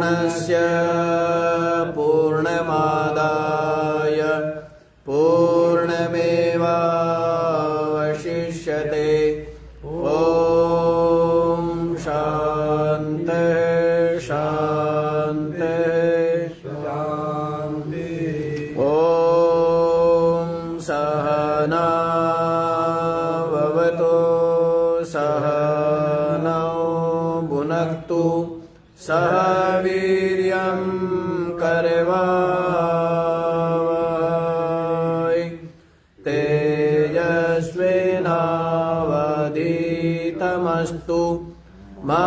पूर्णस्य पूर्णमादाय पूर्णमेवावशिष्यते। ॐ शान्ति शान्ति शान्ति। ॐ सहना भवतु सहनौ भुनक्तु सह वीर्यं करवावहै तेजस्विनावधीतमस्तु मा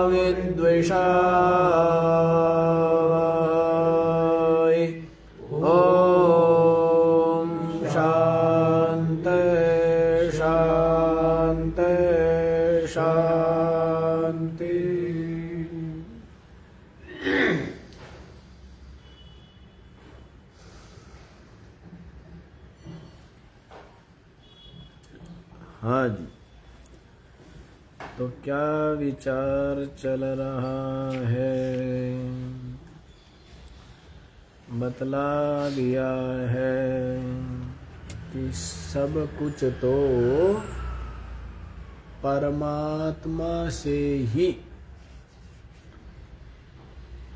विद्विषावहै। ॐ शान्ति शान्ति शान्ति। हाँ जी, तो क्या विचार चल रहा है? बतला दिया है कि सब कुछ तो परमात्मा से ही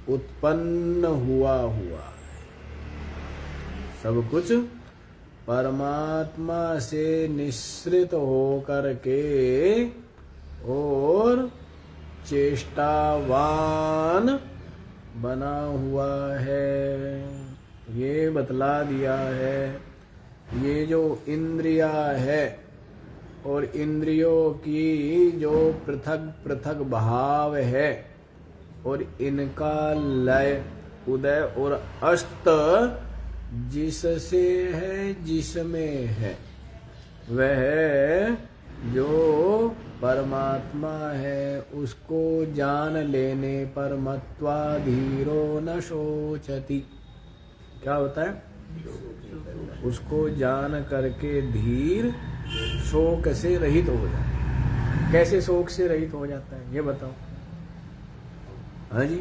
उत्पन्न हुआ सब कुछ परमात्मा से निःसृत होकर के और चेष्टावान बना हुआ है। ये बतला दिया है। ये जो इंद्रिया है और इंद्रियों की जो पृथक पृथक भाव है और इनका लय उदय और अस्त जिससे है जिसमें है वह जो परमात्मा है उसको जान लेने पर मत्वा धीरो न शोचति। क्या होता है? उसको जान करके धीर शोक से रहित हो जाता है। कैसे शोक से रहित हो जाता है ये बताओ। हाँ जी,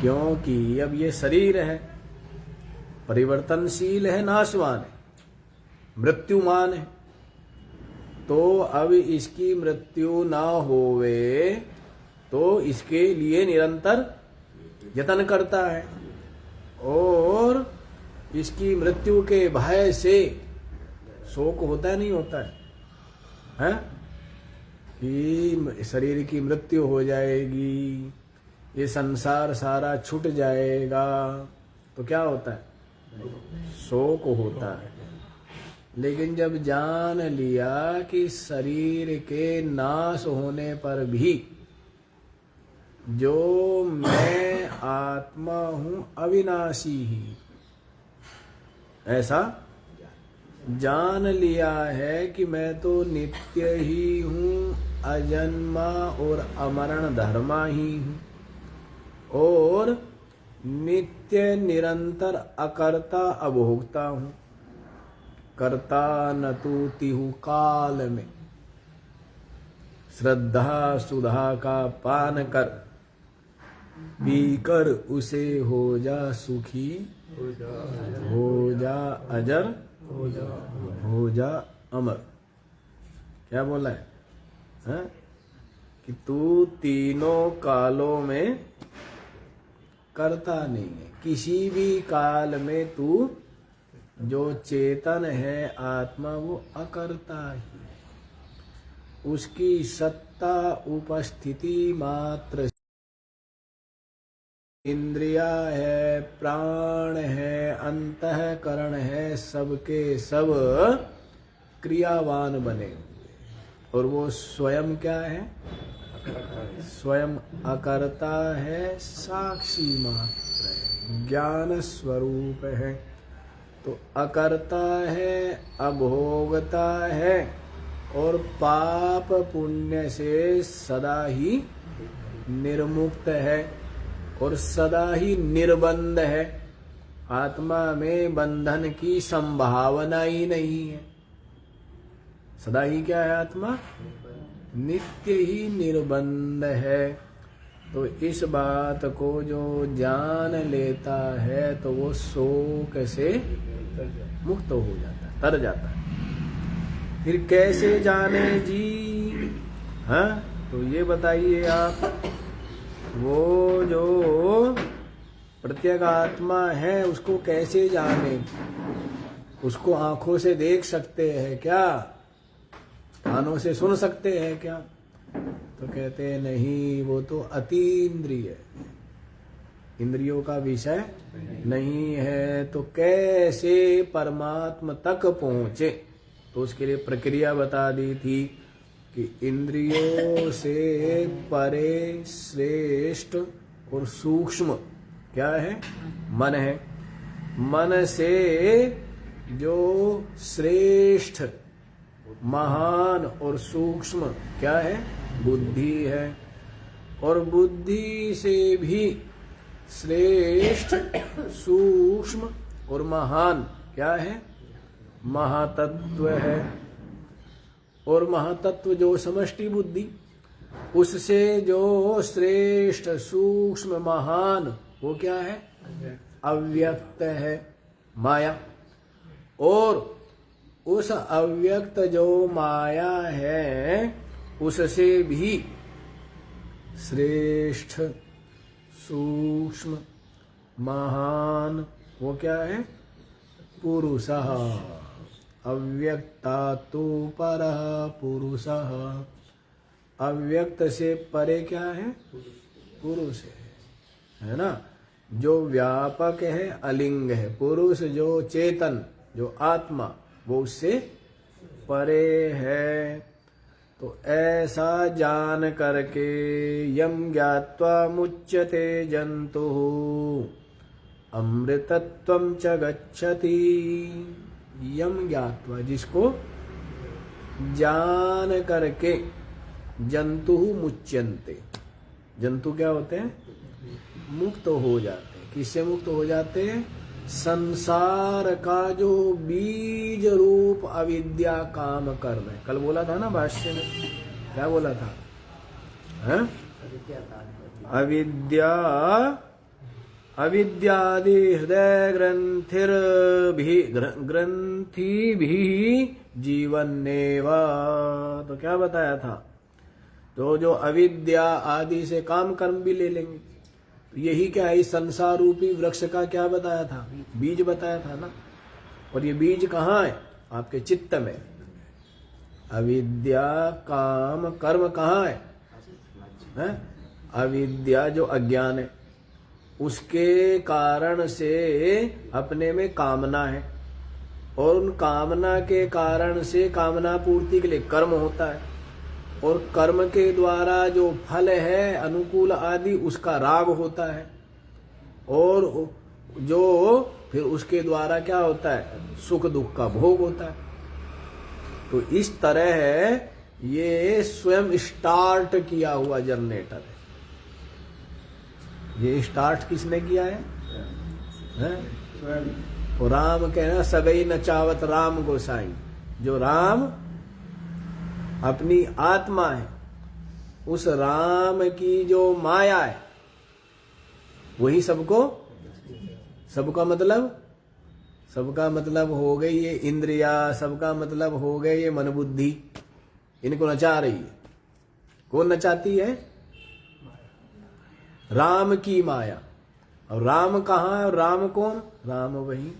क्योंकि अब ये शरीर है, परिवर्तनशील है, नाशवान है, मृत्युमान है। तो अब इसकी मृत्यु ना होवे तो इसके लिए निरंतर यत्न करता है और इसकी मृत्यु के भय से शोक होता नहीं होता है, हैं? कि शरीर की मृत्यु हो जाएगी, ये संसार सारा छूट जाएगा, तो क्या होता है? शोक होता है। लेकिन जब जान लिया कि शरीर के नाश होने पर भी जो मैं आत्मा हूं अविनाशी ही, ऐसा जान लिया है कि मैं तो नित्य ही हूं, अजन्मा और अमरण धर्मा ही हूं और नित्य निरंतर अकर्ता अभोक्ता हूं। कर्ता न तू तिहु काल में, श्रद्धा सुधा का पान कर, पीकर उसे हो जा सुखी, हो जा अजर, हो जा अमर। क्या बोला है? हाँ? कि तू तीनों कालों में करता नहीं है। किसी भी काल में तू जो चेतन है आत्मा वो अकर्ता ही है। उसकी सत्ता उपस्थिति मात्र, इंद्रिया है, प्राण है, अंतःकरण है, सबके सब क्रियावान बने हुए और वो स्वयं क्या है? स्वयं अकर्ता है, साक्षी मात्र है, ज्ञान स्वरूप है। तो अकर्ता है, अभोगता है और पाप पुण्य से सदा ही निर्मुक्त है और सदा ही निर्बंध है। आत्मा में बंधन की संभावना ही नहीं है। सदा ही क्या है? आत्मा नित्य ही निर्बंध है। तो इस बात को जो जान लेता है तो वो शोक से मुक्त हो जाता है, तर जाता है। फिर कैसे जाने जी? हाँ, तो ये बताइए आप, वो जो प्रत्येक आत्मा है उसको कैसे जाने? उसको आंखों से देख सकते हैं क्या? कानों से सुन सकते हैं क्या? तो कहते हैं नहीं, वो तो अतीन्द्रिय है, इंद्रियों का विषय नहीं है। तो कैसे परमात्मा तक पहुंचे? तो उसके लिए प्रक्रिया बता दी थी कि इंद्रियों से परे श्रेष्ठ और सूक्ष्म क्या है? मन है। मन से जो श्रेष्ठ, महान और सूक्ष्म क्या है? बुद्धि है। और बुद्धि से भी श्रेष्ठ, सूक्ष्म और महान क्या है? महातत्व है। और महातत्व जो समष्टि बुद्धि, उससे जो श्रेष्ठ, सूक्ष्म, महान वो क्या है? अव्यक्त है, माया। और उस अव्यक्त जो माया है उससे भी श्रेष्ठ, सूक्ष्म, महान वो क्या है? पुरुषः। अव्यक्तात्तु परः पुरुषः। अव्यक्त से परे क्या है? पुरुष है ना? जो व्यापक है, अलिंग है। पुरुष जो चेतन, जो आत्मा, वो उससे परे है। तो ऐसा जान करके यम ज्ञात्वा मुच्यते जंतुः अमृतत्वं च गच्छति। यम ज्ञात्वा, जिसको जान करके, जंतु मुच्यन्ते, जंतु क्या होते हैं? मुक्त हो जाते हैं। किससे मुक्त हो जाते हैं? संसार का जो बीज रूप अविद्या काम कर्म है। कल बोला था ना भाष्य में, क्या बोला था? अविद्या अविद्यादि हृदय ग्रंथि भी जीवन्नेव। तो क्या बताया था? तो जो अविद्या आदि से काम कर्म भी ले लेंगे। तो यही क्या है? इस संसार रूपी वृक्ष का क्या बताया था? बीज बताया था ना। और ये बीज कहाँ है? आपके चित्त में। अविद्या काम कर्म कहाँ है? अविद्या जो अज्ञान है, उसके कारण से अपने में कामना है, और उन कामना के कारण से कामना पूर्ति के लिए कर्म होता है, और कर्म के द्वारा जो फल है अनुकूल आदि उसका राग होता है, और जो फिर उसके द्वारा क्या होता है? सुख दुख का भोग होता है। तो इस तरह है, ये स्वयं स्टार्ट किया हुआ जनरेटर है। ये स्टार्ट किसने किया है? तो राम कहना सगई नचावत राम गोसाई। जो राम अपनी आत्मा है, उस राम की जो माया है वही सबको, सबका मतलब हो गई ये इंद्रिया, सबका मतलब हो गए ये मन बुद्धि। इनको नचा रही है। कौन नचाती है? राम की माया। और राम कहाँ है? और राम कौन? राम वही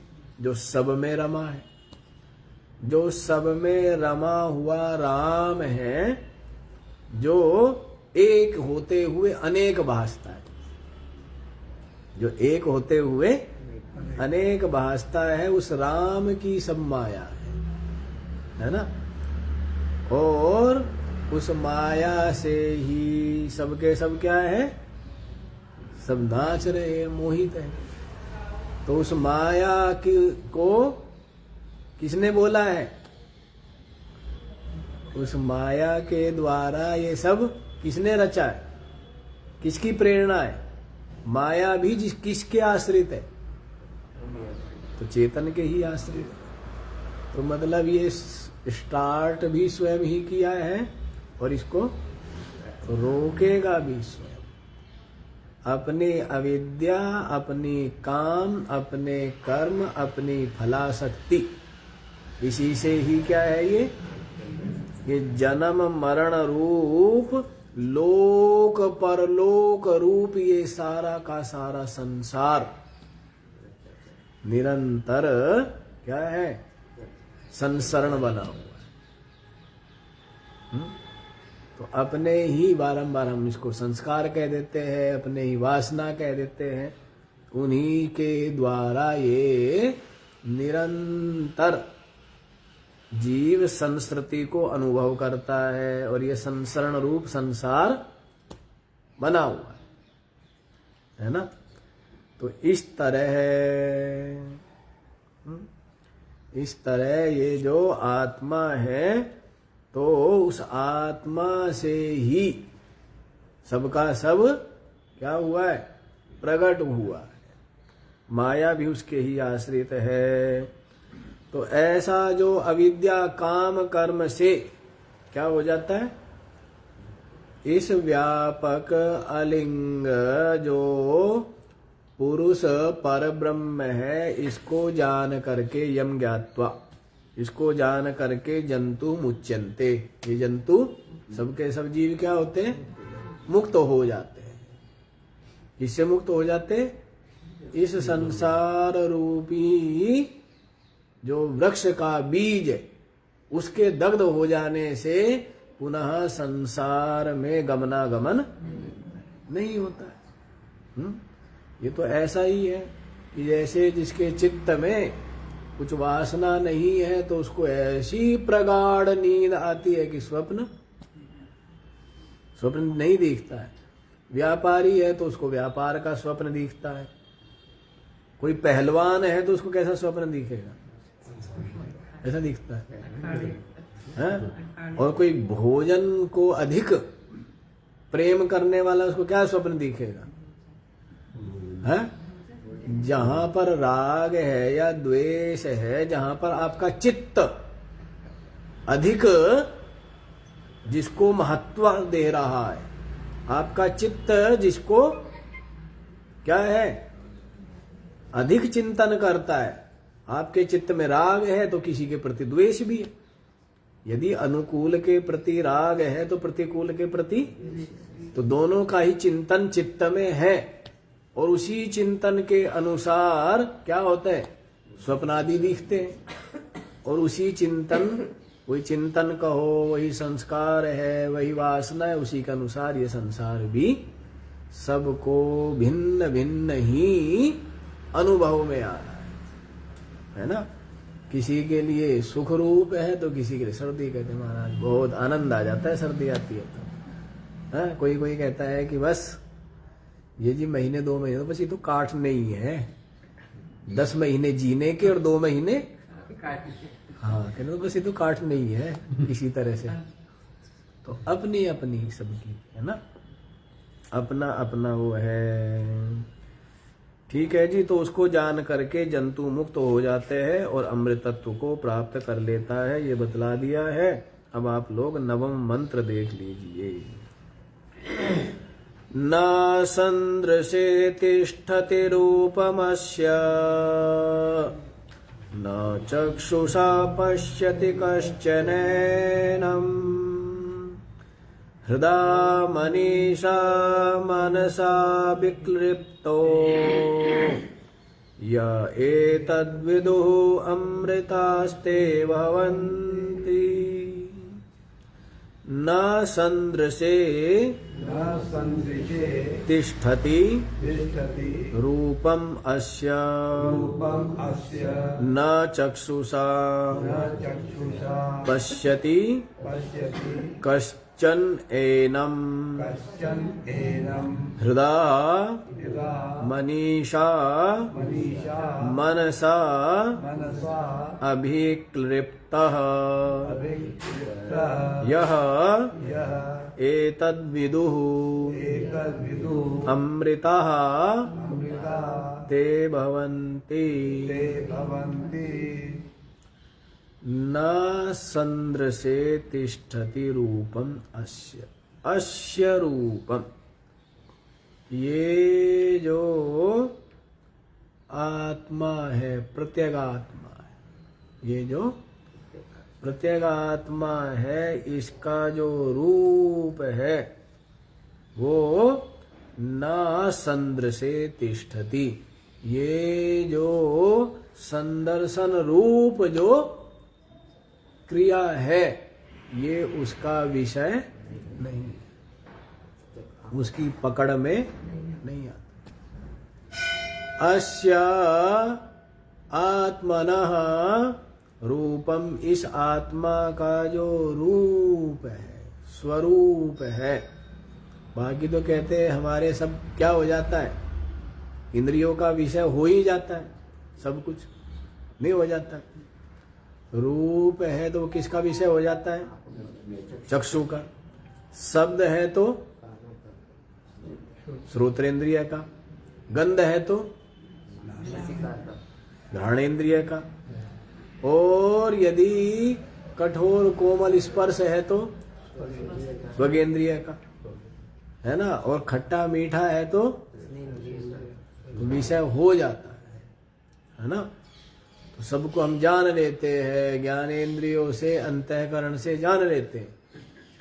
जो सब में रमा है। जो सब में रमा हुआ राम है, जो एक होते हुए अनेक भासता है। जो एक होते हुए अनेक भासता है, उस राम की सब माया है ना। और उस माया से ही सबके सब क्या है? सब नाच रहे हैं, मोहित है। तो उस माया को किसने बोला है? उस माया के द्वारा ये सब किसने रचा है? किसकी प्रेरणा है? माया भी किसके आश्रित है? तो चेतन के ही आश्रित है। तो मतलब ये स्टार्ट भी स्वयं ही किया है, और इसको रोकेगा भी स्वयं। अपनी अविद्या, अपनी काम, अपने कर्म, अपनी फलाशक्ति, इसी से ही क्या है ये जन्म मरण रूप, लोक परलोक रूप, ये सारा का सारा संसार निरंतर क्या है, संसरण बना हुआ है। तो अपने ही बारंबार हम इसको संस्कार कह देते हैं, अपने ही वासना कह देते हैं, उन्हीं के द्वारा ये निरंतर जीव संस्कृति को अनुभव करता है और ये संसरण रूप संसार बना हुआ है ना। तो इस तरह ये जो आत्मा है, तो उस आत्मा से ही सबका सब क्या हुआ है, प्रकट हुआ है। माया भी उसके ही आश्रित है। तो ऐसा जो अविद्या काम कर्म से क्या हो जाता है, इस व्यापक अलिंग जो पुरुष पर ब्रह्म है, इसको जान करके यम ज्ञात्वा, इसको जान करके जंतु मुच्यन्ते, ये जंतु सबके सब जीव क्या होते हैं, मुक्त हो जाते हैं। इससे मुक्त हो जाते, इस संसार रूपी जो वृक्ष का बीज उसके दग्ध हो जाने से पुनः संसार में गमनागमन नहीं होता है। ये तो ऐसा ही है कि जैसे जिसके चित्त में कुछ वासना नहीं है तो उसको ऐसी प्रगाढ़ नींद आती है कि स्वप्न नहीं दिखता है। व्यापारी है तो उसको व्यापार का स्वप्न दिखता है। कोई पहलवान है तो उसको कैसा स्वप्न दिखेगा, ऐसा दिखता है। और कोई भोजन को अधिक प्रेम करने वाला, उसको क्या स्वप्न दिखेगा, है? जहां पर राग है या द्वेष है, जहां पर आपका चित्त अधिक जिसको महत्व दे रहा है, आपका चित्त जिसको क्या है, अधिक चिंतन करता है, आपके चित्त में राग है तो किसी के प्रति द्वेष भी है। यदि अनुकूल के प्रति राग है तो प्रतिकूल के प्रति, तो दोनों का ही चिंतन चित्त में है और उसी चिंतन के अनुसार क्या होता है, स्वप्न आदि दिखते हैं। और उसी चिंतन, वही चिंतन कहो, वही संस्कार है, वही वासना है, उसी के अनुसार ये संसार भी सबको भिन्न भिन्न ही अनुभव में आ रहा है ना। किसी के लिए सुख रूप है तो किसी के लिए सर्दी, कहते महाराज बहुत आनंद आ जाता है सर्दी आती है तो। हाँ, कोई कोई कहता है कि बस ये जी महीने 2 महीने तो बस ये तो काटने ही है, 10 महीने जीने के और 2 महीने हाँ कहते तो बस ये तो काटने ही है किसी तरह से। तो अपनी अपनी सबकी है ना, अपना अपना वो है। ठीक है जी। तो उसको जान करके जंतु मुक्त हो जाते हैं और अमृतत्व को प्राप्त कर लेता है, ये बतला दिया है। अब आप लोग नवम मंत्र देख लीजिए। न संदृशे तिष्ठति रूपमस्य, न चक्षुषा पश्यति कश्चनैनम्, हृदा मनीषा मनसा विक्लिप्तो, य एतद्विदुः अमृतास्ते भवन्ति। न संदृशे तिष्ठति रूपम अस्य, न चक्षुषा पश्यति कश्चन एनम, हृदा मनीषा मनसा अभिक्लिप्तः, यः एतद्विदुः अमृतः ते भवन्ति। न संदृशे तिष्ठति रूपम अस्य, अस्य रूपम, ये है प्रत्यगात्मा है। ये जो प्रत्यगात्मा है इसका जो रूप है वो न संदृशे तिष्ठति। ये जो संदर्शन रूप जो क्रिया है ये उसका विषय नहीं, उसकी पकड़ में नहीं आता। अस्य आत्मनः रूपम, इस आत्मा का जो रूप है, स्वरूप है। बाकी तो कहते हैं हमारे सब क्या हो जाता है, इंद्रियों का विषय हो ही जाता है, सब कुछ नहीं हो जाता है। रूप है तो किसका विषय हो जाता है, चक्षु का। शब्द है तो श्रोत्रेंद्रिय का, गंध है तो घ्राणेन्द्रिय का, और यदि कठोर कोमल स्पर्श है तो स्वगेंद्रिय का, है ना। और खट्टा मीठा है तो विषय हो जाता है ना। तो सबको हम जान लेते हैं, ज्ञानेंद्रियों से, अंतःकरण से जान लेते हैं।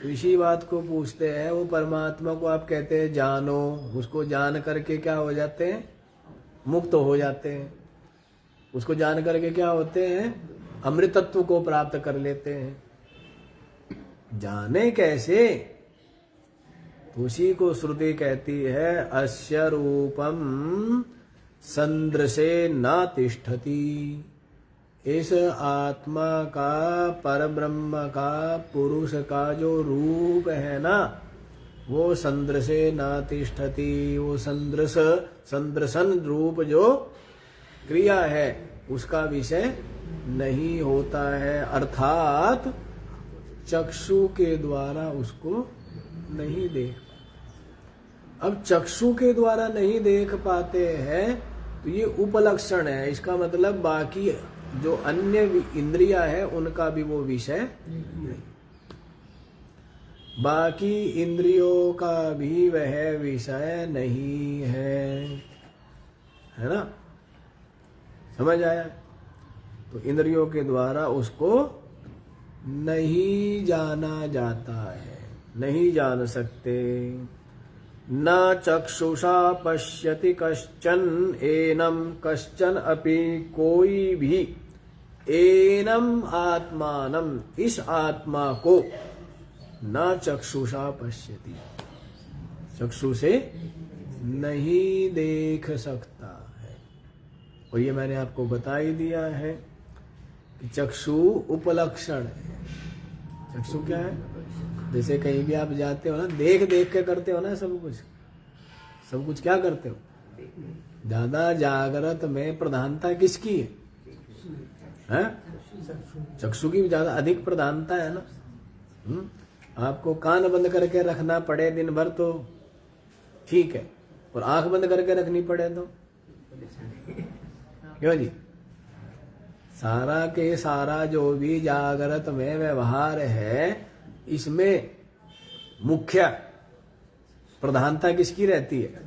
तो इसी बात को पूछते हैं, वो परमात्मा को आप कहते हैं जानो, उसको जान करके क्या हो जाते हैं, मुक्त हो जाते हैं। उसको जान करके क्या होते हैं, अमृतत्व को प्राप्त कर लेते हैं। जाने कैसे, तो उसी को श्रुति कहती है अस्य रूपम संदृशे न तिष्ठति। इस आत्मा का, परब्रह्म का, पुरुष का जो रूप है ना, वो संदृशे न तिष्ठति। वो संदर्शन रूप जो क्रिया है उसका विषय नहीं होता है, अर्थात चक्षु के द्वारा उसको नहीं देख। अब चक्षु के द्वारा नहीं देख पाते हैं तो ये उपलक्षण है। इसका मतलब बाकी जो अन्य इंद्रियां है उनका भी वो विषय नहीं, बाकी इंद्रियों का भी वह विषय नहीं है ना। समझ आया। तो इंद्रियों के द्वारा उसको नहीं जाना जाता है, नहीं जान सकते। न चक्षुषा पश्यति कश्चन एनम, कश्चन अपि कोई भी, एनम आत्मानम, इस आत्मा को, न चक्षुषा पश्यति, चक्षु से नहीं देख सकता है। और ये मैंने आपको बता ही दिया है कि चक्षु उपलक्षण है। चक्षु क्या है, जैसे कहीं भी आप जाते हो ना, देख देख के करते हो ना सब कुछ क्या करते हो। ज्यादा जागृत में प्रधानता किसकी है? चक्षु की ज्यादा अधिक प्रधानता है ना। आपको कान बंद करके रखना पड़े दिन भर तो ठीक है, और आंख बंद करके रखनी पड़े तो क्यों जी। सारा के सारा जो भी जागृत में व्यवहार है इसमें मुख्य प्रधानता किसकी रहती है,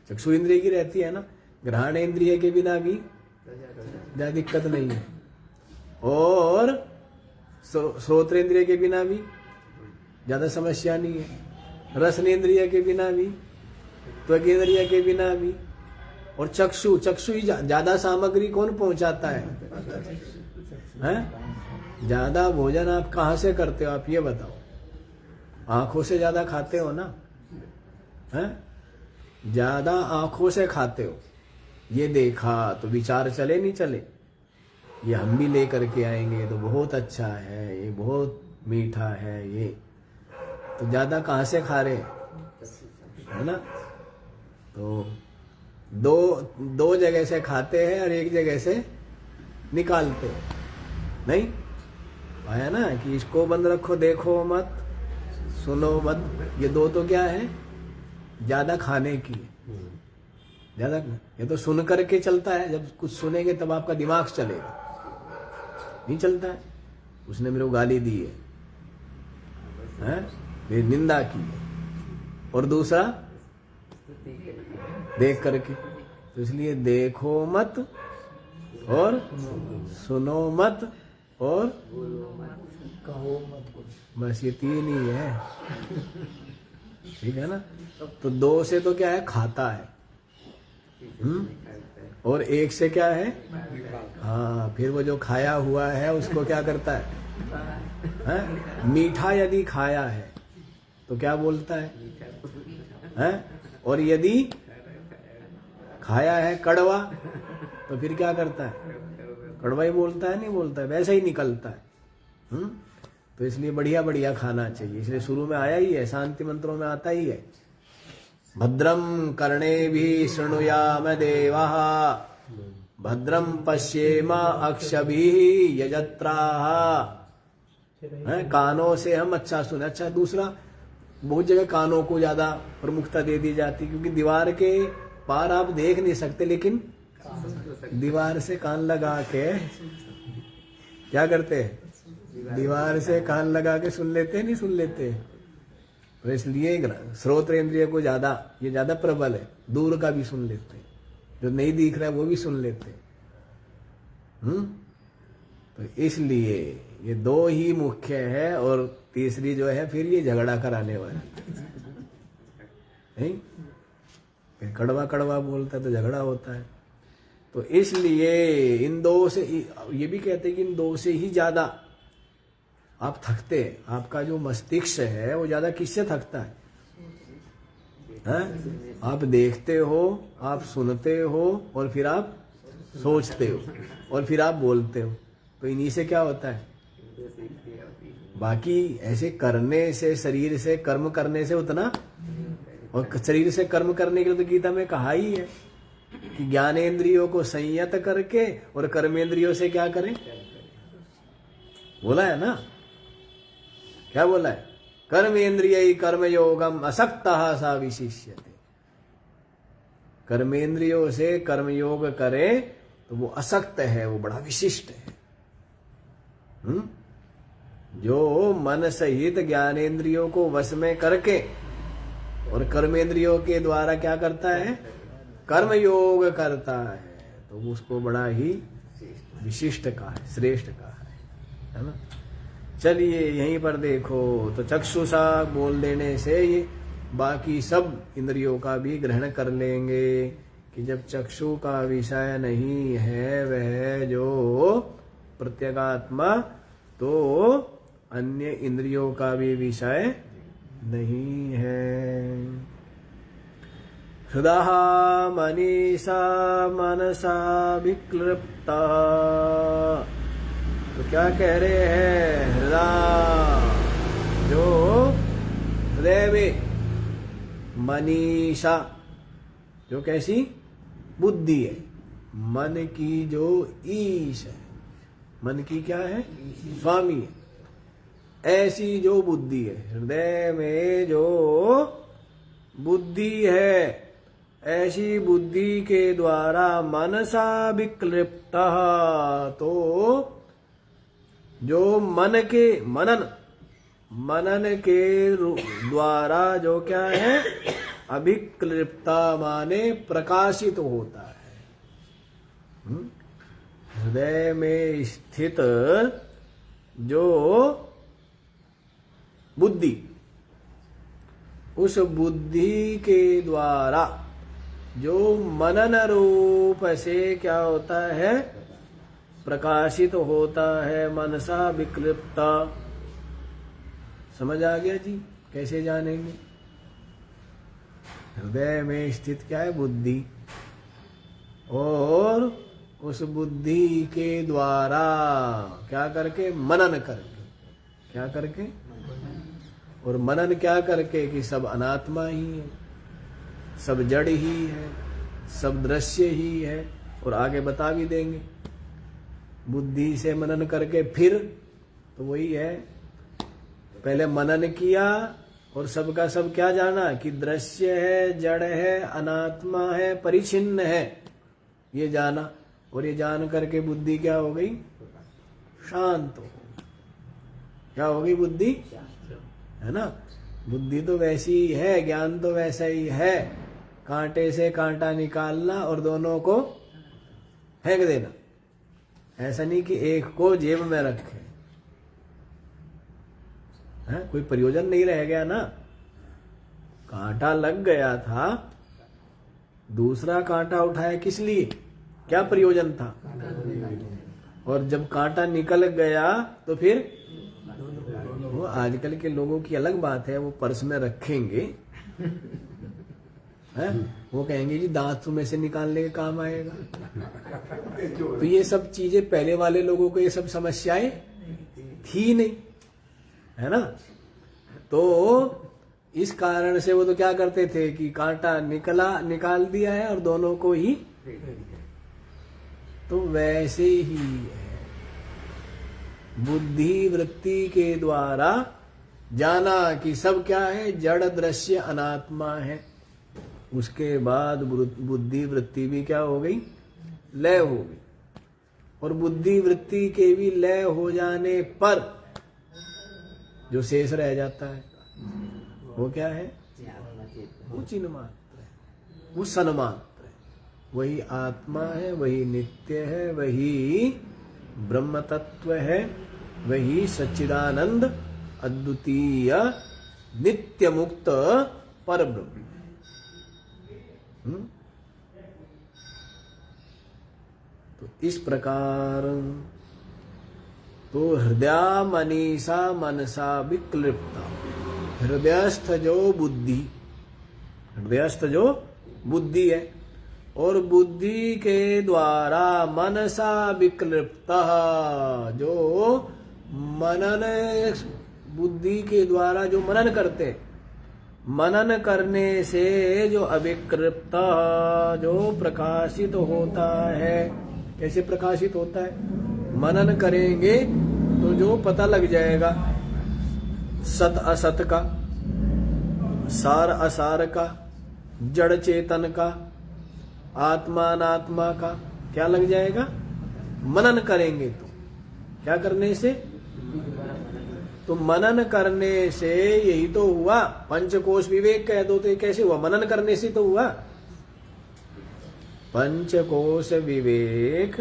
चक्षु इंद्रिय की रहती है ना। घ्राण इंद्रिय के बिना भी ज्यादा दिक्कत नहीं है, और श्रोत्रेंद्रिय के बिना भी ज्यादा समस्या नहीं है, रसनेन्द्रिय के बिना भी, त्वगेंद्रिय के बिना भी, और चक्षु ही ज्यादा सामग्री कौन पहुंचाता है? ज्यादा भोजन आप कहाँ से करते हो, आप ये बताओ। आंखों से ज्यादा खाते हो ना, हैं? ज्यादा आंखों से खाते हो। ये देखा तो विचार चले नहीं चले, ये हम भी लेकर के आएंगे तो बहुत अच्छा है, ये बहुत मीठा है, ये तो ज्यादा कहाँ से खा रहे है ना। तो दो जगह से खाते हैं और एक जगह से निकालते हो, नहीं आया ना कि इसको बंद रखो, देखो मत, सुनो मत। ये दो तो क्या है, ज्यादा खाने की, ज्यादा। ये तो सुन करके चलता है, जब कुछ सुनेंगे तब आपका दिमाग चलेगा, नहीं चलता है। उसने मेरे को गाली दी है, मेरी निंदा की है, और दूसरा देख करके। तो इसलिए देखो मत, और सुनो मत और कहो मत कुछ। बस ये 3 ही है, ठीक है ना। तो 2 से तो क्या है, खाता है, और 1 से क्या है, हाँ, फिर वो जो खाया हुआ है उसको क्या करता है, हैं? मीठा यदि खाया है तो क्या बोलता है? और यदि खाया है कड़वा तो फिर क्या करता है, कड़वा ही बोलता है, नहीं बोलता है, वैसे ही निकलता है। तो इसलिए बढ़िया बढ़िया खाना चाहिए, इसलिए शुरू में आया ही है, शांति मंत्रों में आता ही है, भद्रम कर्णेभिः शृणुयाम देवाः भद्रम पश्येम अक्षभिः यजत्राः। कानों से हम अच्छा सुने। अच्छा, दूसरा, बहुत जगह कानों को ज्यादा प्रमुखता दे दी जाती, क्योंकि दीवार के पार आप देख नहीं सकते, लेकिन दीवार से कान लगा के क्या करते हैं, दीवार से कान लगा के सुन लेते, नहीं सुन लेते। तो इसलिए श्रोत्र इंद्रिय को ज्यादा, ये ज्यादा प्रबल है, दूर का भी सुन लेते हैं, जो नहीं दिख रहा है वो भी सुन लेते हैं। तो इसलिए ये 2 ही मुख्य है, और तीसरी जो है फिर ये झगड़ा कराने वाली, नहीं, फिर कड़वा कड़वा बोलता है तो झगड़ा होता है। तो इसलिए इन 2 से, ये भी कहते हैं कि इन 2 से ही ज्यादा आप थकते हैं। आपका जो मस्तिष्क है वो ज्यादा किससे थकता है? आप देखते हो, आप सुनते हो, और फिर आप सोचते हो, और फिर आप बोलते हो, तो इन्हीं से क्या होता है। बाकी ऐसे करने से, शरीर से कर्म करने से उतना, और शरीर से कर्म करने के लिए तो गीता में कहा ही है कि ज्ञानेंद्रियों को संयत करके और कर्मेंद्रियों से क्या करें, बोला है ना, क्या बोला है, कर्मेंद्रिय कर्मयोगम असक्तः सा विशिष्यते। कर्मेंद्रियों से कर्मयोग करे तो वो असक्त है, वो बड़ा विशिष्ट है। जो मन सहित ज्ञानेंद्रियों को वश में करके और कर्मेंद्रियों के द्वारा क्या करता है, कर्मयोग करता है, तो उसको बड़ा ही विशिष्ट का है, श्रेष्ठ का है ना। चलिए यहीं पर देखो, तो चक्षुषा बोल देने से ये बाकी सब इंद्रियों का भी ग्रहण कर लेंगे कि जब चक्षु का विषय नहीं है वह जो प्रत्यगात्मा, तो अन्य इंद्रियों का भी विषय नहीं है। हृदय मनीषा मनसा विक्लृप्ता, तो क्या कह रहे हैं, हृदय, जो हृदय में मनीषा, जो कैसी बुद्धि है, मन की जो ईश है, मन की क्या है, स्वामी है, ऐसी जो बुद्धि है, हृदय में जो बुद्धि है, ऐसी बुद्धि के द्वारा मनसा विक्लिप्ता, तो जो मन के मनन के द्वारा जो क्या है, अभिक्लिप्ता माने प्रकाशित होता है। हृदय में स्थित जो बुद्धि, उस बुद्धि के द्वारा जो मनन रूप से क्या होता है, प्रकाशित होता है, मनसा विक्लिप्ता। समझ आ गया जी, कैसे जानेंगे? हृदय में स्थित क्या है, बुद्धि, और उस बुद्धि के द्वारा क्या करके, मनन करके, क्या करके, और मनन क्या करके कि सब अनात्मा ही है, सब जड़ ही है, सब दृश्य ही है, और आगे बता भी देंगे। बुद्धि से मनन करके फिर तो वही है, पहले मनन किया और सबका सब क्या जाना कि दृश्य है, जड़ है, अनात्मा है, परिचिन्न है, ये जाना, और ये जान करके बुद्धि क्या हो गई, शांत हो गई। क्या हो गई बुद्धि, है ना। बुद्धि तो वैसी ही है, ज्ञान तो वैसा ही है, कांटे से कांटा निकालना और दोनों को फेंक देना, ऐसा नहीं कि एक को जेब में रखे, है? कोई प्रयोजन नहीं रह गया ना। कांटा लग गया था, दूसरा कांटा उठाया किस लिए, क्या प्रयोजन था? और जब कांटा निकल गया तो फिर वो आजकल के लोगों की अलग बात है, वो पर्स में रखेंगे, है? वो कहेंगे जी दांत में से निकालने का काम आएगा। तो ये सब चीजें पहले वाले लोगों को ये सब समस्याएं थी नहीं, है ना। तो इस कारण से वो तो क्या करते थे कि कांटा निकाल दिया है और दोनों को ही। तो वैसे ही है, बुद्धि वृत्ति के द्वारा जाना कि सब क्या है, जड़ दृश्य अनात्मा है। उसके बाद बुद्धि वृत्ति भी क्या हो गई, लय हो गई। और बुद्धि वृत्ति के भी लय हो जाने पर जो शेष रह जाता है वो क्या है, वो चिन्ह मात्र है, वो सन्मात्र है, वही आत्मा है, वही नित्य है, वही ब्रह्म तत्व है, वही सच्चिदानंद अद्वितीय नित्य मुक्त पर ब्रह्म। तो इस प्रकार तो हृदय मनीषा मनसा विक्लिप्ता, हृदयस्थ जो बुद्धि, हृदयस्थ जो बुद्धि है, और बुद्धि के द्वारा मनसा विक्लिप्ता, जो मनन, बुद्धि के द्वारा जो मनन करते, मनन करने से जो अविक्लिप्त, जो प्रकाशित होता है। कैसे प्रकाशित होता है? मनन करेंगे तो जो पता लग जाएगा, सत असत का, सार असार का, जड़ चेतन का, आत्मा अनात्मा का, क्या लग जाएगा? मनन करेंगे तो। क्या करने से? तो मनन करने से यही तो हुआ, पंचकोश विवेक कह दो तो कैसे हुआ? मनन करने से तो हुआ। पंचकोश विवेक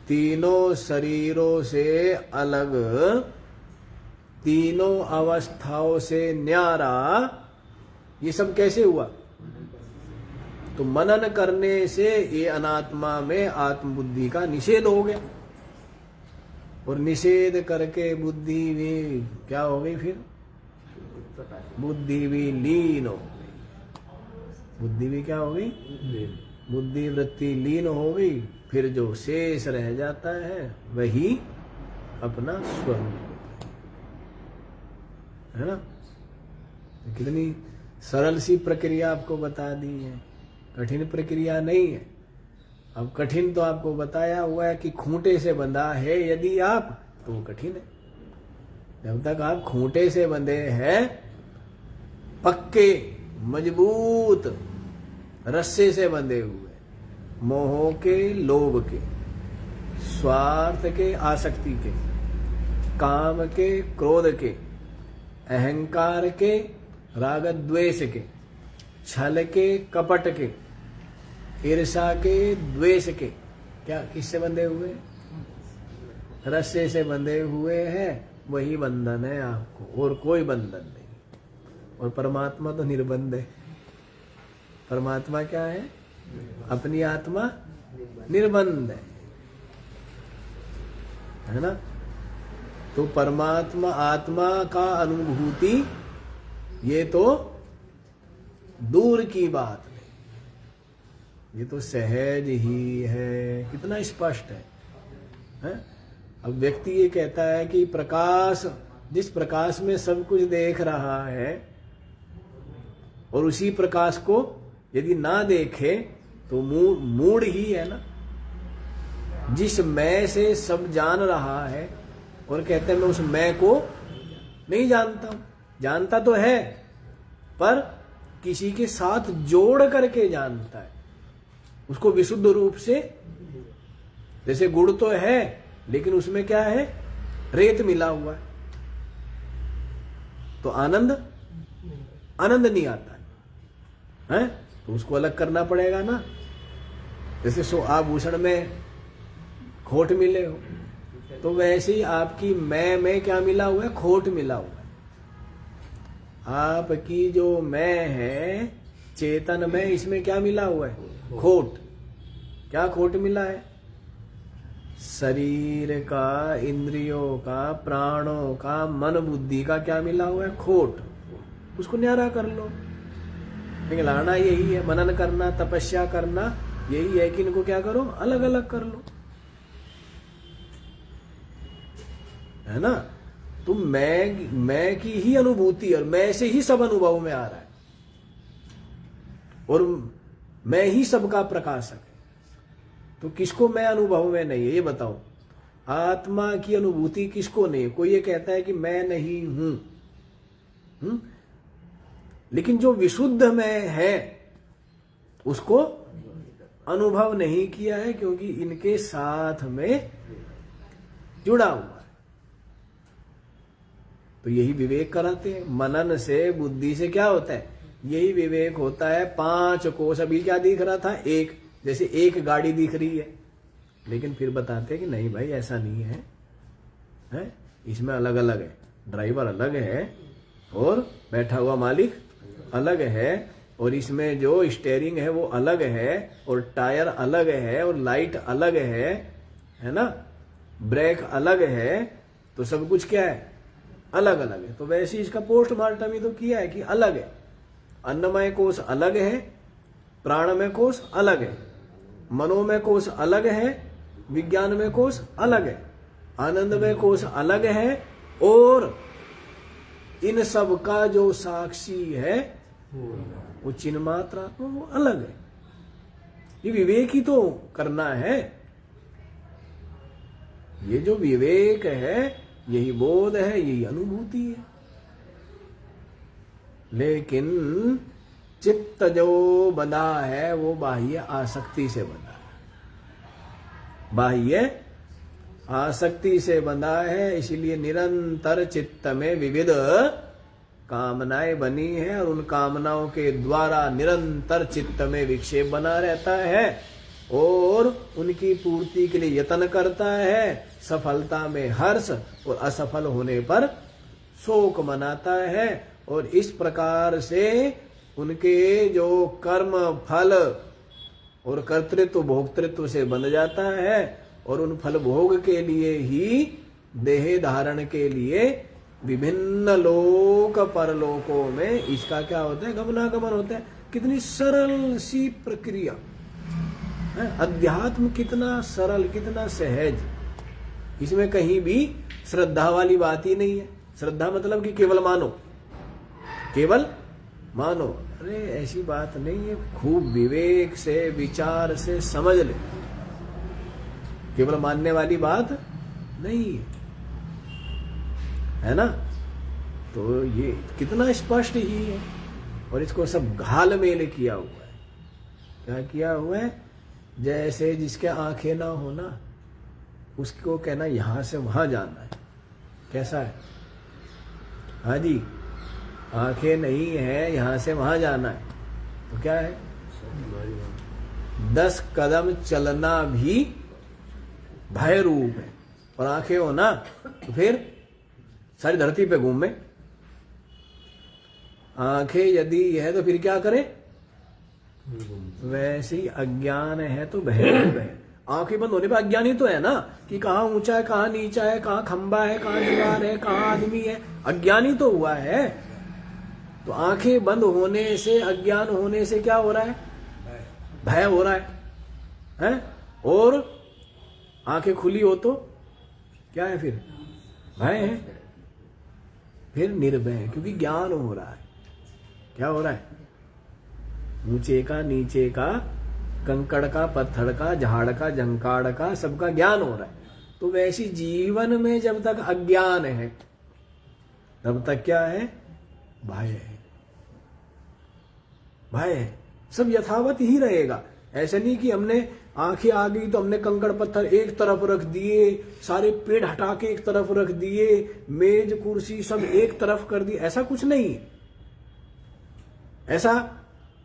तीनों शरीरों से अलग, तीनों अवस्थाओं से न्यारा, ये सब कैसे हुआ? तो मनन करने से ये अनात्मा में आत्मबुद्धि का निषेध हो गया, और निषेध करके बुद्धि भी क्या हो गई? फिर बुद्धि भी लीन हो गई। बुद्धि भी क्या हो गई? बुद्धि वृत्ति लीन हो गई। फिर जो शेष रह जाता है वही अपना स्वरूप है ना। कितनी सरल सी प्रक्रिया आपको बता दी है, कठिन प्रक्रिया नहीं है। अब कठिन तो आपको बताया हुआ है कि खूंटे से बंधा है यदि आप, तो वो कठिन है। जब तक आप खूंटे से बंधे हैं, पक्के मजबूत रस्से से बंधे हुए, मोह के, लोभ के, स्वार्थ के, आसक्ति के, काम के, क्रोध के, अहंकार के, राग द्वेष के, छल के, कपट के, ईर्षा के, द्वेष के, क्या किससे बंधे हुए? रस्से से बंधे हुए हैं। वही बंधन है आपको, और कोई बंधन नहीं। और परमात्मा तो निर्बंध है। परमात्मा क्या है? अपनी आत्मा निर्बंध है ना। तो परमात्मा आत्मा का अनुभूति ये तो दूर की बात नहीं, ये तो सहज ही है। कितना स्पष्ट है? अब व्यक्ति ये कहता है कि प्रकाश, जिस प्रकाश में सब कुछ देख रहा है, और उसी प्रकाश को यदि ना देखे तो मूढ़ ही है ना। जिस मैं से सब जान रहा है और कहते हैं मैं उस मैं को नहीं जानता हूं, जानता तो है पर किसी के साथ जोड़ करके जानता है उसको विशुद्ध रूप से। जैसे गुड़ तो है लेकिन उसमें क्या है? रेत मिला हुआ है, तो आनंद नहीं आता है, तो उसको अलग करना पड़ेगा ना। जैसे आभूषण में खोट मिले हो। तो वैसे ही आपकी मैं में क्या मिला हुआ है? खोट मिला हुआ है। आपकी जो मैं है, चेतन में, इसमें क्या मिला हुआ है? खोट। क्या खोट मिला है? शरीर का, इंद्रियों का, प्राणों का, मन बुद्धि का क्या मिला हुआ है? खोट। उसको न्यारा कर लो। पिघलाना यही है, मनन करना, तपस्या करना यही है कि इनको क्या करो? अलग अलग कर लो, है ना। तो मैं की ही अनुभूति और मैं से ही सब अनुभव में आ रहा है, और मैं ही सबका प्रकाशक है। तो किसको मैं अनुभव में नहीं है? ये बताओ। आत्मा की अनुभूति किसको नहीं है? कोई ये कहता है कि मैं नहीं हूं, लेकिन जो विशुद्ध मैं है उसको अनुभव नहीं किया है, क्योंकि इनके साथ में जुड़ा हुआ है। तो यही विवेक कराते हैं। मनन से, बुद्धि से क्या होता है? यही विवेक होता है। 5 कोश, अभी क्या दिख रहा था? एक, जैसे एक गाड़ी दिख रही है, लेकिन फिर बताते हैं कि नहीं भाई ऐसा नहीं है, हैं? इसमें अलग अलग है, ड्राइवर अलग है और बैठा हुआ मालिक अलग है, और इसमें जो स्टीयरिंग है वो अलग है, और टायर अलग है, और लाइट अलग है ना, ब्रेक अलग है। तो सब कुछ क्या है? अलग अलग है। तो वैसे इसका पोस्टमार्टम ही तो किया है कि अलग है। अन्नमय कोश अलग है, प्राणमय कोश अलग है, मनोमय कोश अलग है, विज्ञानमय कोश अलग है, आनंदमय कोश अलग है, और इन सब का जो साक्षी है वो चिन्मात्र आत्मा, वो अलग है। ये विवेक ही तो करना है। ये जो विवेक है, यही बोध है, यही अनुभूति है। लेकिन चित्त जो बंधा है वो बाह्य आसक्ति से बंधा है, बाह्य आसक्ति से बंधा है। इसीलिए निरंतर चित्त में विविध कामनाएं बनी है, और उन कामनाओं के द्वारा निरंतर चित्त में विक्षेप बना रहता है, और उनकी पूर्ति के लिए यत्न करता है। सफलता में हर्ष और असफल होने पर शोक मनाता है, और इस प्रकार से उनके जो कर्म फल और कर्तृत्व भोक्तृत्व से बंध जाता है, और उन फल भोग के लिए ही देह धारण के लिए विभिन्न लोक परलोकों में इसका क्या होता है? गमनागमन होता है। कितनी सरल सी प्रक्रिया है। अध्यात्म कितना सरल, कितना सहज। इसमें कहीं भी श्रद्धा वाली बात ही नहीं है। श्रद्धा मतलब कि केवल मानो, केवल मानो। अरे ऐसी बात नहीं है। खूब विवेक से, विचार से समझ ले। केवल मानने वाली बात नहीं है ना। तो ये कितना स्पष्ट ही है, और इसको सब घाल मेल किया हुआ है। क्या किया हुआ है? जैसे जिसके आंखें ना हो ना, उसको कहना यहां से वहां जाना है। कैसा है? हाँ जी, आंखें नहीं है, यहां से वहां जाना है, तो क्या है? 10 कदम चलना भी भय रूप है। और आंखें हो ना, तो फिर सारी धरती पे घूमे। आंखें यदि है तो फिर क्या करें? वैसे ही अज्ञान है तो भय रूप है। आंखें बंद होने पे अज्ञान ही तो है ना, कि कहाँ ऊंचा है, कहाँ नीचा है, कहाँ खंबा है, कहाँ दीवार है, कहाँ आदमी है। अज्ञान ही तो हुआ है। तो आंखें बंद होने से, अज्ञान होने से क्या हो रहा है? भय हो रहा है? और आंखें खुली हो तो क्या है? फिर भय है, फिर निर्भय है, क्योंकि ज्ञान हो रहा है। क्या हो रहा है? ऊंचे का, नीचे का, कंकड़ का, पत्थर का, झाड़ का, झंकाड़ का, सबका ज्ञान हो रहा है। तो वैसी जीवन में जब तक अज्ञान है, तब तक क्या है? भय है। भय है। सब यथावत ही रहेगा। ऐसा नहीं कि हमने आंखें आ गई तो हमने कंकड़ पत्थर एक तरफ रख दिए, सारे पेड़ हटा के एक तरफ रख दिए, मेज कुर्सी सब एक तरफ कर दिए। ऐसा कुछ नहीं है। ऐसा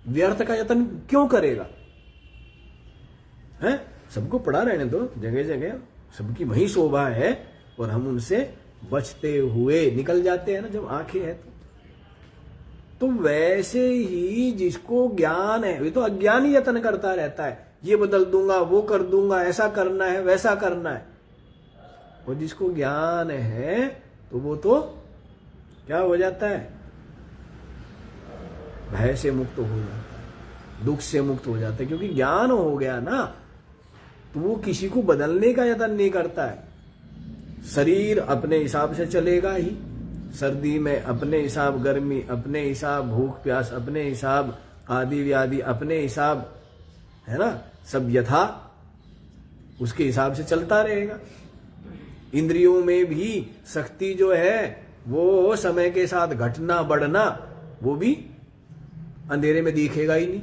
व्यर्थ का यत्न क्यों करेगा? है? सबको पड़ा रहने दो, जगह जगह सबकी वही शोभा है और हम उनसे बचते हुए निकल जाते हैं ना जब आंखें हैं तो वैसे ही जिसको ज्ञान है, वे तो अज्ञान ही यत्न करता रहता है, ये बदल दूंगा, वो कर दूंगा, ऐसा करना है, वैसा करना है। और जिसको ज्ञान है तो वो तो क्या हो जाता है, भय से मुक्त हो जाता है, दुख से मुक्त हो जाता है, क्योंकि ज्ञान हो गया ना तो वो किसी को बदलने का यत्न नहीं करता है। शरीर अपने हिसाब से चलेगा ही, सर्दी में अपने हिसाब, गर्मी अपने हिसाब, भूख प्यास अपने हिसाब, आदि व्याधि अपने हिसाब, है ना, सब यथा उसके हिसाब से चलता रहेगा। इंद्रियों में भी शक्ति जो है वो समय के साथ घटना बढ़ना, वो भी अंधेरे में दिखेगा ही नहीं,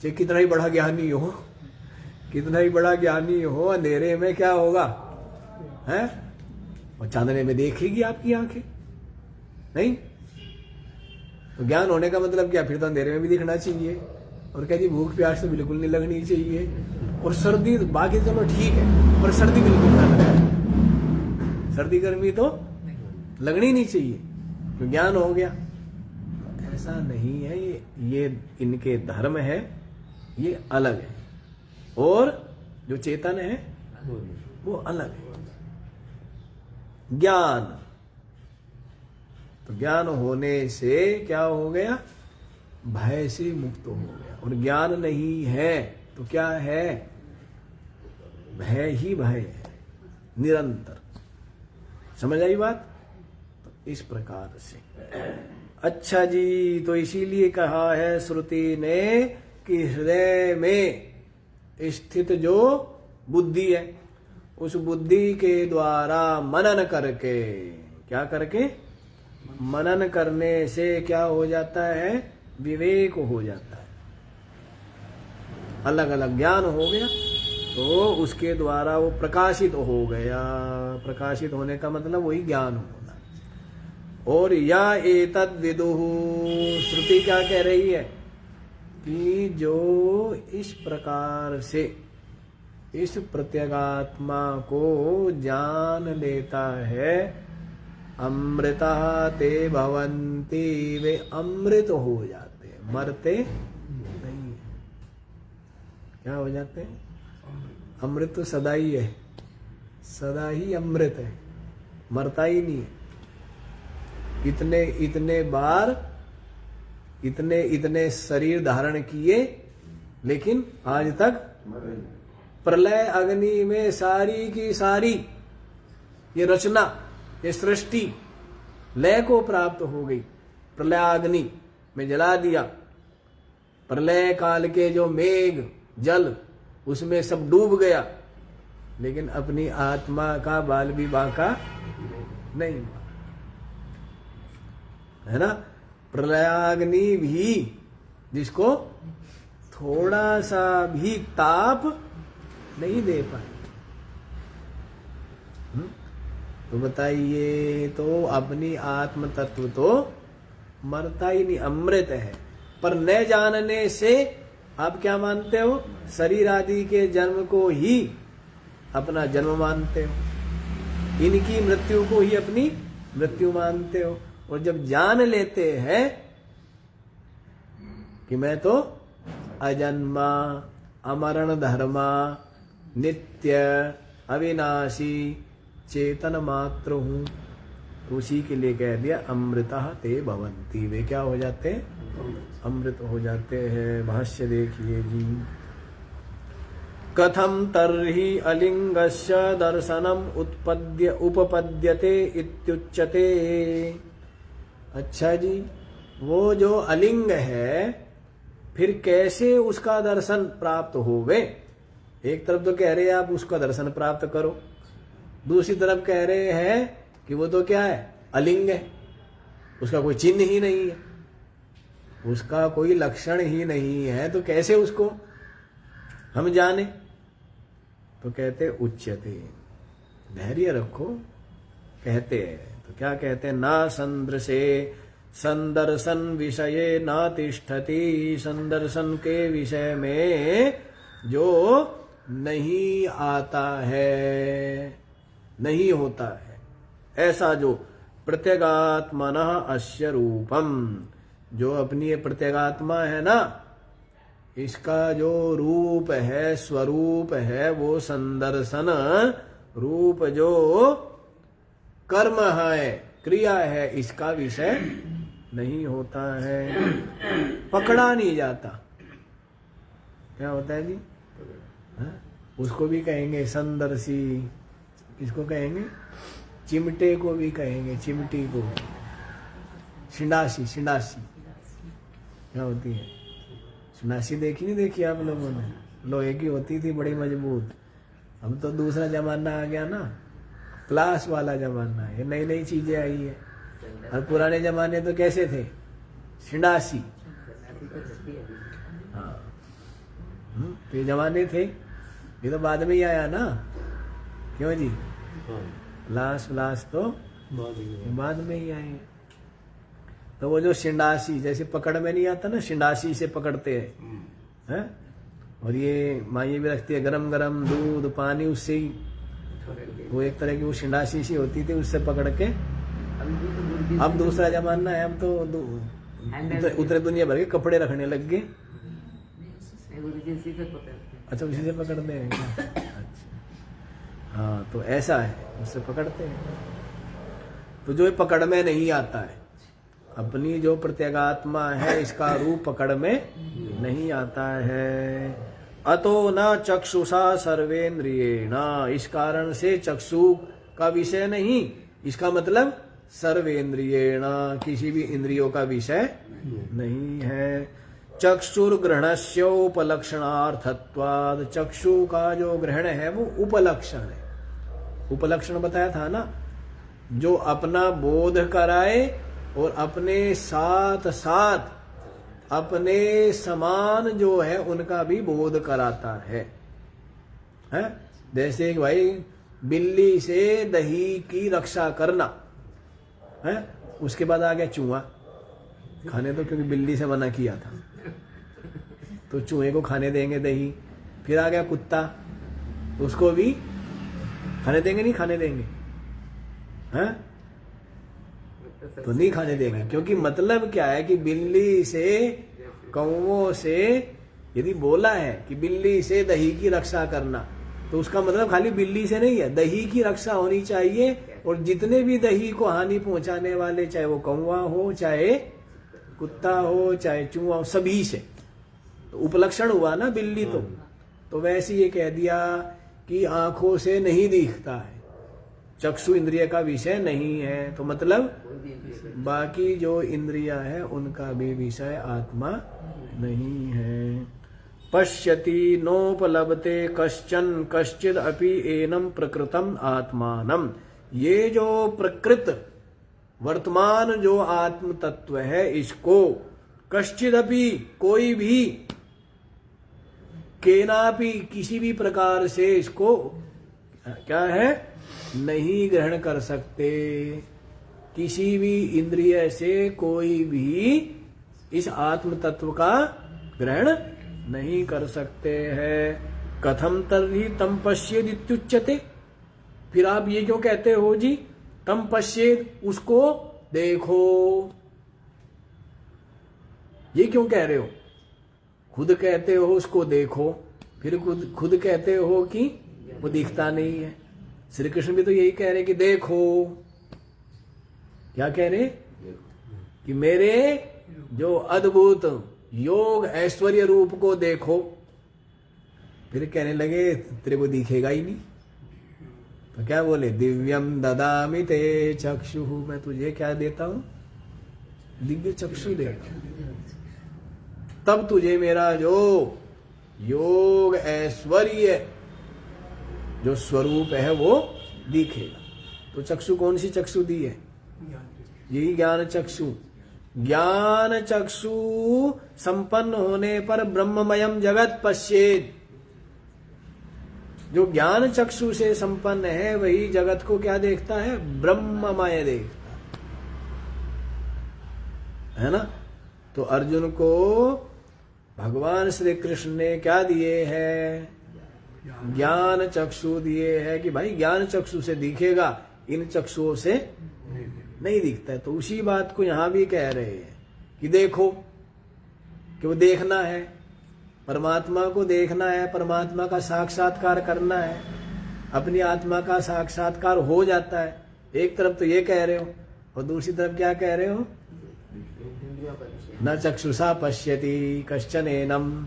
चाहे कितना ही बड़ा ज्ञानी हो, कितना ही बड़ा ज्ञानी हो, अंधेरे में क्या होगा है, और चांदने में देखेगी आपकी आंखें नहीं। तो ज्ञान होने का मतलब क्या, फिर तो अंधेरे में भी दिखना चाहिए। और क्या जी, भूख प्यास तो बिल्कुल नहीं लगनी चाहिए, और सर्दी बाकी चलो ठीक है, पर सर्दी बिल्कुल ना लगे, सर्दी गर्मी तो लगनी नहीं चाहिए, तो ज्ञान हो गया। ऐसा नहीं है, ये इनके धर्म है, ये अलग है, और जो चेतन है वो अलग है। ज्ञान, तो ज्ञान होने से क्या हो गया, भय से मुक्त हो गया। और ज्ञान नहीं है तो क्या है, भय ही भय है निरंतर। समझ आई बात? तो इस प्रकार से। अच्छा जी, तो इसीलिए कहा है श्रुति ने कि हृदय में स्थित जो बुद्धि है, उस बुद्धि के द्वारा मनन करके, क्या करके, मनन करने से क्या हो जाता है, विवेक हो जाता है, अलग अलग ज्ञान हो गया, तो उसके द्वारा वो प्रकाशित हो गया। प्रकाशित होने का मतलब वही ज्ञान होना। और या एतद् विदुः, श्रुति क्या कह रही है कि जो इस प्रकार से इस प्रत्यगात्मा को जान लेता है, अमृतः ते भवन्ति, वे अमृत हो जाते हैं, मरते नहीं। क्या हो जाते हैं, अमृत तो सदा ही है, सदा ही अमृत है, मरता ही नहीं है। इतने इतने बार इतने इतने शरीर धारण किए, लेकिन आज तक प्रलय अग्नि में सारी की सारी ये रचना, ये सृष्टि लय को प्राप्त हो गई, प्रलयाग्नि में जला दिया। प्रलय काल के जो मेघ जल उसमें सब डूब गया, लेकिन अपनी आत्मा का बाल भी बांका नहीं, है ना। प्रलयाग्नि भी जिसको थोड़ा सा भी ताप नहीं दे पाए, तो बताइए, तो अपनी आत्म तत्व तो मरता ही नहीं, अमृत है। पर न जानने से आप क्या मानते हो, शरीर आदि के जन्म को ही अपना जन्म मानते हो, इनकी मृत्यु को ही अपनी मृत्यु मानते हो। और जब जान लेते हैं कि मैं तो अजन्मा, अमरण धर्मा, नित्य, अविनाशी, चेतन मात्र हूं, तो उसी के लिए कह दिया अमृतः ते भवन्ति, वे क्या हो जाते हैं, अमृत हो जाते हैं। भाष्य देखिए जी, कथम तर्हि अलिंगस्य दर्शनम उपपद्यते इत्युच्यते। अच्छा जी, वो जो अलिंग है फिर कैसे उसका दर्शन प्राप्त होवे। एक तरफ तो कह रहे हैं आप उसका दर्शन प्राप्त करो, दूसरी तरफ कह रहे हैं कि वो तो क्या है, अलिंग है, उसका कोई चिन्ह ही नहीं है, उसका कोई लक्षण ही नहीं है, तो कैसे उसको हम जाने। तो कहते उच्यते, धैर्य रखो, कहते हैं। तो क्या कहते हैं, ना संदृशे संदर्शन विषये ना तिष्ठति, संदर्शन के विषय में जो नहीं आता है, नहीं होता है। ऐसा जो प्रत्यगात्मनः अस्य रूपम, जो अपनी ये प्रत्यगात्मा है ना, इसका जो रूप है, स्वरूप है, वो संदर्शन रूप जो कर्म है, क्रिया है, इसका विषय नहीं होता है, पकड़ा नहीं जाता। क्या होता है जी? हाँ? उसको भी कहेंगे संदर्शी, इसको कहेंगे चिमटे को भी कहेंगे, चिमटी को शिंडासी। शिंडासी क्या होती है? शिंडासी देखी नहीं देखी आप लोगों ने? लोहे की होती थी, बड़ी मजबूत। अब तो दूसरा जमाना आ गया ना, क्लास वाला जमाना है, नई नई चीजें आई है। और पुराने जमाने तो कैसे थे? शिंडासी। हाँ, तो ये जमाने थे, ये तो बाद में ही आया ना, क्यों जी? क्लास तो बाद में ही आए। तो वो जो शिंडासी, जैसे पकड़ में नहीं आता ना, शिंडासी से पकड़ते हैं, और ये माई भी रखती है गरम गरम दूध पानी, उससे ही वो एक तरह की वो शिंडासी सी होती थी, उससे पकड़ के। अब दूसरा जमाना है, अब तो उतरे दुनिया भर के कपड़े रखने लग गए। अच्छा, उसी से पकड़ते हैं क्या? अच्छा, हाँ, तो ऐसा है, उससे पकड़ते हैं। तो जो पकड़ में नहीं आता है, अपनी जो प्रत्यगात्मा है, इसका रूप पकड़ में नहीं आता है। अतो न चक्षुषा सर्वेन्द्रियेण, इस कारण से चक्षु का विषय नहीं, इसका मतलब सर्वेन्द्रियेण, किसी भी इंद्रियों का विषय नहीं है। चक्षुर्ग्रहणस्य उपलक्षणार्थत्वाद, चक्षु का जो ग्रहण है वो उपलक्षण है। उपलक्षण बताया था ना, जो अपना बोध कराए और अपने साथ साथ अपने समान जो है उनका भी बोध कराता है। जैसे भाई बिल्ली से दही की रक्षा करना है, उसके बाद आ गया चूहा खाने, तो क्योंकि बिल्ली से मना किया था, तो चूहे को खाने देंगे दही। फिर आ गया कुत्ता, उसको भी खाने देंगे, नहीं खाने देंगे, हैं? तो नहीं खाने देंगे, क्योंकि मतलब क्या है कि बिल्ली से, कौवों से यदि बोला है कि बिल्ली से दही की रक्षा करना, तो उसका मतलब खाली बिल्ली से नहीं है, दही की रक्षा होनी चाहिए। और जितने भी दही को हानि पहुंचाने वाले, चाहे वो कौवा हो, चाहे कुत्ता हो, चाहे चूहा हो, सभी से तो उपलक्षण हुआ ना बिल्ली। तो वैसे ये कह दिया कि आंखों से नहीं दिखता है, चक्षु इंद्रिय का विषय नहीं है, तो मतलब बाकी जो इंद्रिया है उनका भी विषय आत्मा नहीं है। पश्यति नोपलब्धे कश्चन कश्चिद अपि एनम प्रकृतम आत्मानम, ये जो प्रकृत वर्तमान जो आत्म तत्व है, इसको कश्चिद अपि, कोई भी, केनापि, किसी भी प्रकार से इसको क्या है, नहीं ग्रहण कर सकते। किसी भी इंद्रिय से कोई भी इस आत्म तत्व का ग्रहण नहीं कर सकते हैं। कथम तर्हि तम पश्येद इत्युच्यते, फिर आप ये क्यों कहते हो जी, तम पश्येद, उसको देखो, ये क्यों कह रहे हो? खुद कहते हो उसको देखो, फिर खुद कहते हो कि वो दिखता नहीं है। श्री कृष्ण भी तो यही कह रहे कि देखो, क्या कह रहे कि मेरे जो अद्भुत योग ऐश्वर्य रूप को देखो। फिर कहने लगे तेरे को दिखेगा ही नहीं, तो क्या बोले, दिव्यम ददामि ते चक्षु, मैं तुझे क्या देता हूं, दिव्य चक्षु देता हूं, तब तुझे मेरा जो योग ऐश्वर्य जो स्वरूप है वो दिखेगा। तो चक्षु कौन सी चक्षु दी है? यही ज्ञान चक्षु। ज्ञान चक्षु संपन्न होने पर ब्रह्ममयम जगत पश्येद, जो ज्ञान चक्षु से संपन्न है वही जगत को क्या देखता है, ब्रह्ममय देखता है ना। तो अर्जुन को भगवान श्री कृष्ण ने क्या दिए हैं, ज्ञान चक्षु दिए है कि भाई ज्ञान चक्षु से दिखेगा, इन चक्षुओं से नहीं दिखता है। तो उसी बात को यहां भी कह रहे हैं कि देखो, कि वो देखना है, परमात्मा को देखना है, परमात्मा का साक्षात्कार करना है, अपनी आत्मा का साक्षात्कार हो जाता है। एक तरफ तो ये कह रहे हो और दूसरी तरफ क्या कह रहे हो, न चक्षुषा पश्यति कश्चन एनम,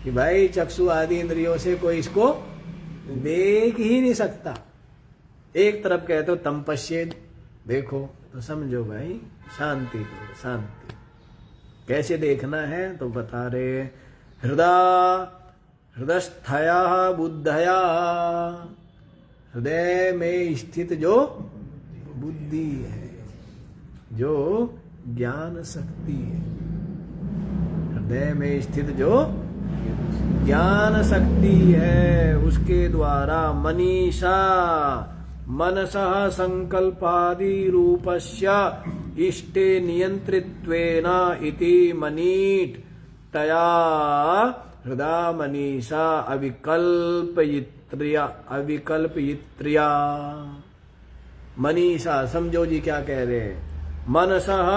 कि भाई चक्षु आदि इंद्रियों से कोई इसको देख ही नहीं सकता। एक तरफ कहते हो तम पश्येद, देखो, तो समझो भाई शांति करो, शांति। कैसे देखना है तो बता रहे, हृदयस्थया बुद्धया, हृदय में स्थित जो बुद्धि है, जो ज्ञान शक्ति है, हृदय में स्थित जो ज्ञान शक्ति है, उसके द्वारा मनीषा मनसः संकल्पादि रूपस्य इष्टे नियंत्रित्वेन इति मनीट तया हृदय मनीषा अविकल्पयित्रिया। मनीषा समझो जी क्या कह रहे हैं, मनसः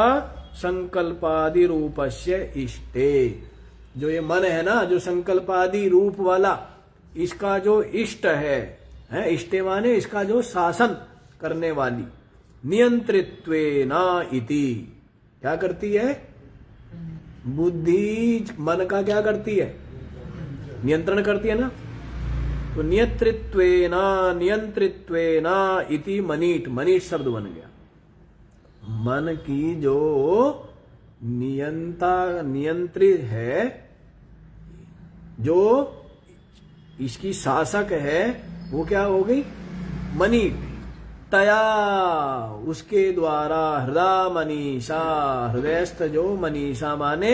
संकल्पादि रूपस्य इष्टे, जो ये मन है ना, जो संकल्पादि रूप वाला, इसका जो इष्ट है, इष्टे माने इसका जो शासन करने वाली, नियंत्रित्वेना इति, क्या करती है, बुद्धि मन का क्या करती है, नियंत्रण करती है ना। तो नियंत्रित्वेना इति मनीट, मनीट शब्द बन गया। मन की जो नियंत्रित है, जो इसकी शासक है, वो क्या हो गई, मनीट। तया, उसके द्वारा हृदय मनीषा, हृदयस्थ जो मनीषा माने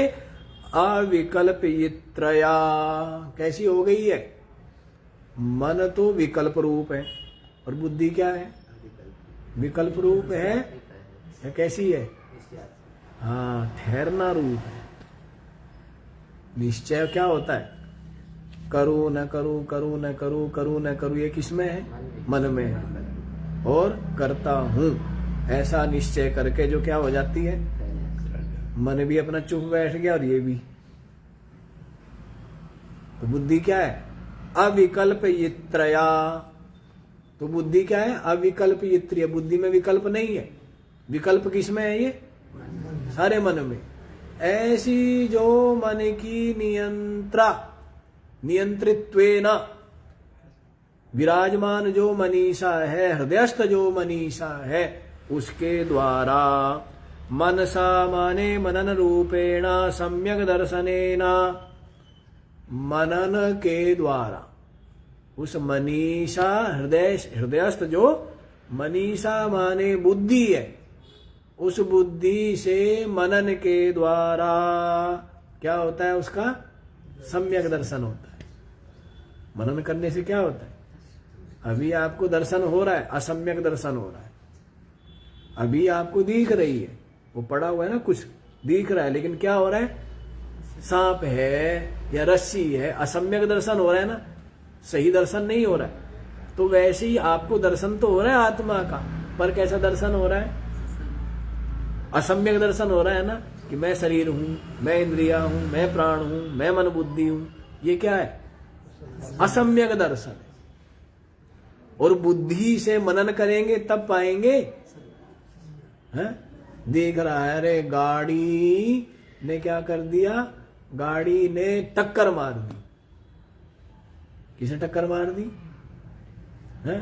अविकल्पयित्रया, कैसी हो गई है, मन तो विकल्प रूप है और बुद्धि क्या है, विकल्प रूप है, या कैसी है, हाँ ठहरना रूप है। निश्चय क्या होता है, करूं न करूं, करूं न करूं, करूं न करूं, ये किसमें है, मन में है। और करता हूं ऐसा निश्चय करके जो क्या हो जाती है, मन भी अपना चुप बैठ गया और ये भी। तो बुद्धि क्या है, अविकल्पयित्रया। तो बुद्धि क्या है, अविकल्पयित्रिय, बुद्धि में विकल्प नहीं है। विकल्प किसमें है, ये सारे मन में। ऐसी जो मन की नियंत्रित्वेन विराजमान जो मनीषा है, हृदयस्थ जो मनीषा है, उसके द्वारा मनसा माने मनन रूपेण सम्यक दर्शनेन, मनन के द्वारा उस मनीषा, हृदयस्थ जो मनीषा माने बुद्धि है, उस बुद्धि से मनन के द्वारा क्या होता है, उसका सम्यक दर्शन होता है। मनन करने से क्या होता है, अभी आपको दर्शन हो रहा है, असम्यक दर्शन हो रहा है। अभी आपको दिख रही है, वो पड़ा हुआ है ना, कुछ दिख रहा है, लेकिन क्या हो रहा है, सांप है या रस्सी है, असम्यक दर्शन हो रहा है ना, सही दर्शन नहीं हो रहा है। तो वैसे ही आपको दर्शन तो हो रहा है आत्मा का, पर कैसा दर्शन हो रहा है, असम्यक दर्शन हो रहा है ना, कि मैं शरीर हूं, मैं इंद्रिया हूं, मैं प्राण हूं, मैं मन बुद्धि हूं, ये क्या है, असम्यक दर्शन है। और बुद्धि से मनन करेंगे तब पाएंगे, देख रहा है, अरे गाड़ी ने क्या कर दिया, गाड़ी ने टक्कर मार दी। किसने टक्कर मार दी, है?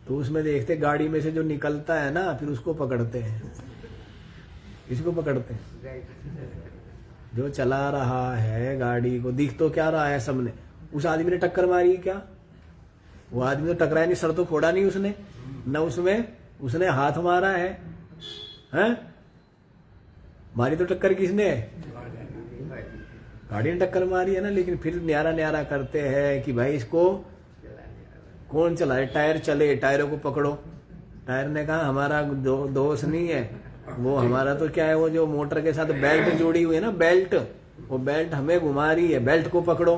तो उसमें देखते गाड़ी में से जो निकलता है ना, फिर उसको पकड़ते हैं। किसको पकड़ते हैं, जो चला रहा है गाड़ी को, दिख तो क्या रहा है सबने, उस आदमी ने टक्कर मारी क्या, वो आदमी तो टकराया नहीं, सर तो फोड़ा नहीं उसने, न उसमें उसने हाथ मारा है, हैं? मारी तो टक्कर किसने है, गाड़ी ने टक्कर मारी है ना। लेकिन फिर न्यारा न्यारा करते हैं कि भाई इसको कौन चलाए, टायर चले, टायरों को पकड़ो। टायर ने कहा हमारा दोष नहीं है, वो हमारा तो क्या है, वो जो मोटर के साथ बेल्ट जोड़ी हुई है ना, बेल्ट, वो बेल्ट हमें घुमा रही है, बेल्ट को पकड़ो।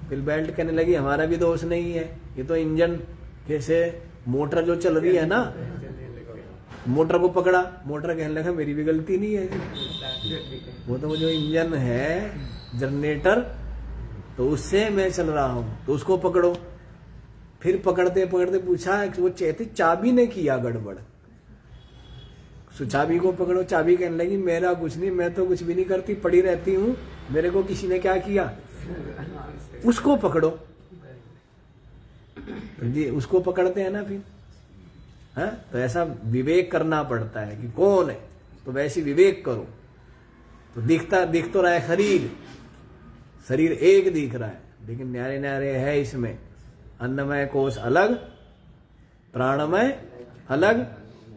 फिर बेल्ट कहने लगी हमारा भी दोष नहीं है, ये तो इंजन कैसे मोटर जो चल रही है ना, मोटर को पकड़ा, मोटर कहने लगा मेरी भी गलती नहीं है, वो तो जो इंजन है जनरेटर तो उससे मैं चल रहा हूं, तो उसको पकड़ो। फिर पकड़ते पकड़ते पूछा वो कहते चाबी ने किया गड़बड़, तो चाबी को पकड़ो, चाबी कहने लगी मेरा कुछ नहीं, मैं तो कुछ भी नहीं करती, पड़ी रहती हूं, मेरे को किसी ने क्या किया, उसको पकड़ो। तो जी उसको पकड़ते हैं ना फिर, है तो ऐसा विवेक करना पड़ता है कि कौन है, तो वैसे विवेक करो। तो दिख तो रहा है शरीर एक दिख रहा है, लेकिन न्यारे न्यारे है इसमें अन्नमय कोश अलग, प्राणमय अलग,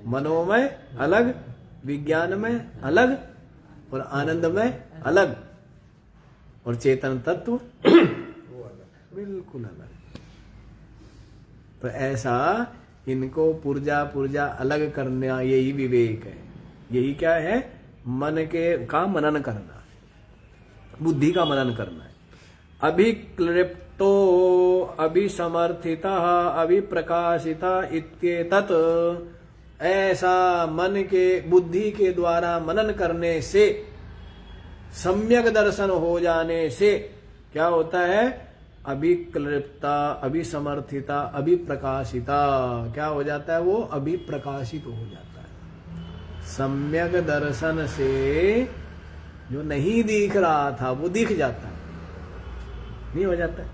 मनोमय अलग, विज्ञानमय अलग और आनंदमय अलग, और चेतन तत्व बिल्कुल अलग। तो ऐसा इनको पुर्जा अलग करना यही विवेक है। यही क्या है, मन का मनन करना, बुद्धि का मनन करना है। अभिक्लिप्तो अभिसमर्थिता अभिप्रकाशिता इत्येतत्, ऐसा मन के बुद्धि के द्वारा मनन करने से, सम्यक दर्शन हो जाने से क्या होता है, अभिक्लिप्ता अभिसमर्थिता अभिप्रकाशिता, क्या हो जाता है, वो अभिप्रकाशित हो जाता है। सम्यक दर्शन से जो नहीं दिख रहा था वो दिख जाता है, नहीं हो जाता है।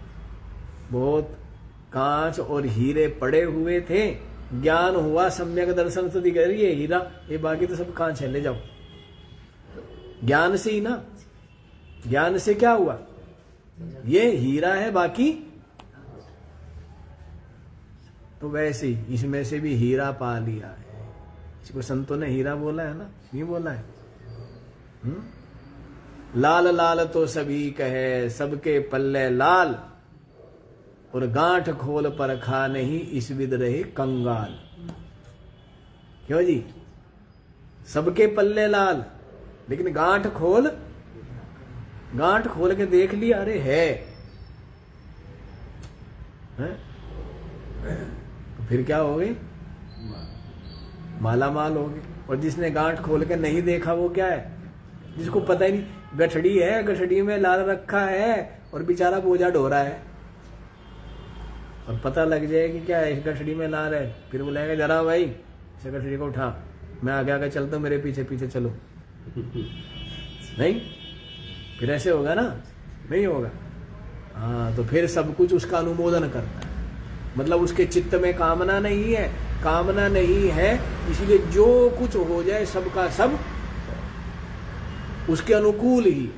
बहुत कांच और हीरे पड़े हुए थे, ज्ञान हुआ, सम्यक दर्शन तो दिख रही है हीरा, ये बाकी तो सब कांच है, ले जाओ। ज्ञान से ही ना, ज्ञान से क्या हुआ, ये हीरा है, बाकी तो वैसे ही इसमें से भी हीरा पा लिया है। इसको संतों ने हीरा बोला है ना, नहीं बोला है। लाल लाल तो सभी कहे, सबके पल्ले लाल, और गांठ खोल पर खा नहीं, इस विद रहे कंगाल। क्यों जी, सबके पल्ले लाल, लेकिन गांठ खोल के देख लिया, अरे है? तो फिर क्या हो गई, माला माल हो गई। और जिसने गांठ खोल के नहीं देखा वो क्या है, जिसको पता ही नहीं, गठड़ी है, गठड़ी में लाल रखा है और बेचारा बोझा ढो रहा है, और पता लग जाए कि क्या है इस गठड़ी में लाल है, फिर बोलेगा जरा भाई इस गठड़ी को उठा, मैं आगे आगे चलता हूं, मेरे पीछे पीछे चलो। नहीं, फिर ऐसे होगा ना, नहीं होगा। हाँ, तो फिर सब कुछ उसका अनुमोदन करता है, मतलब उसके चित्त में कामना नहीं है, कामना नहीं है, इसलिए जो कुछ हो जाए सबका सब उसके अनुकूल ही।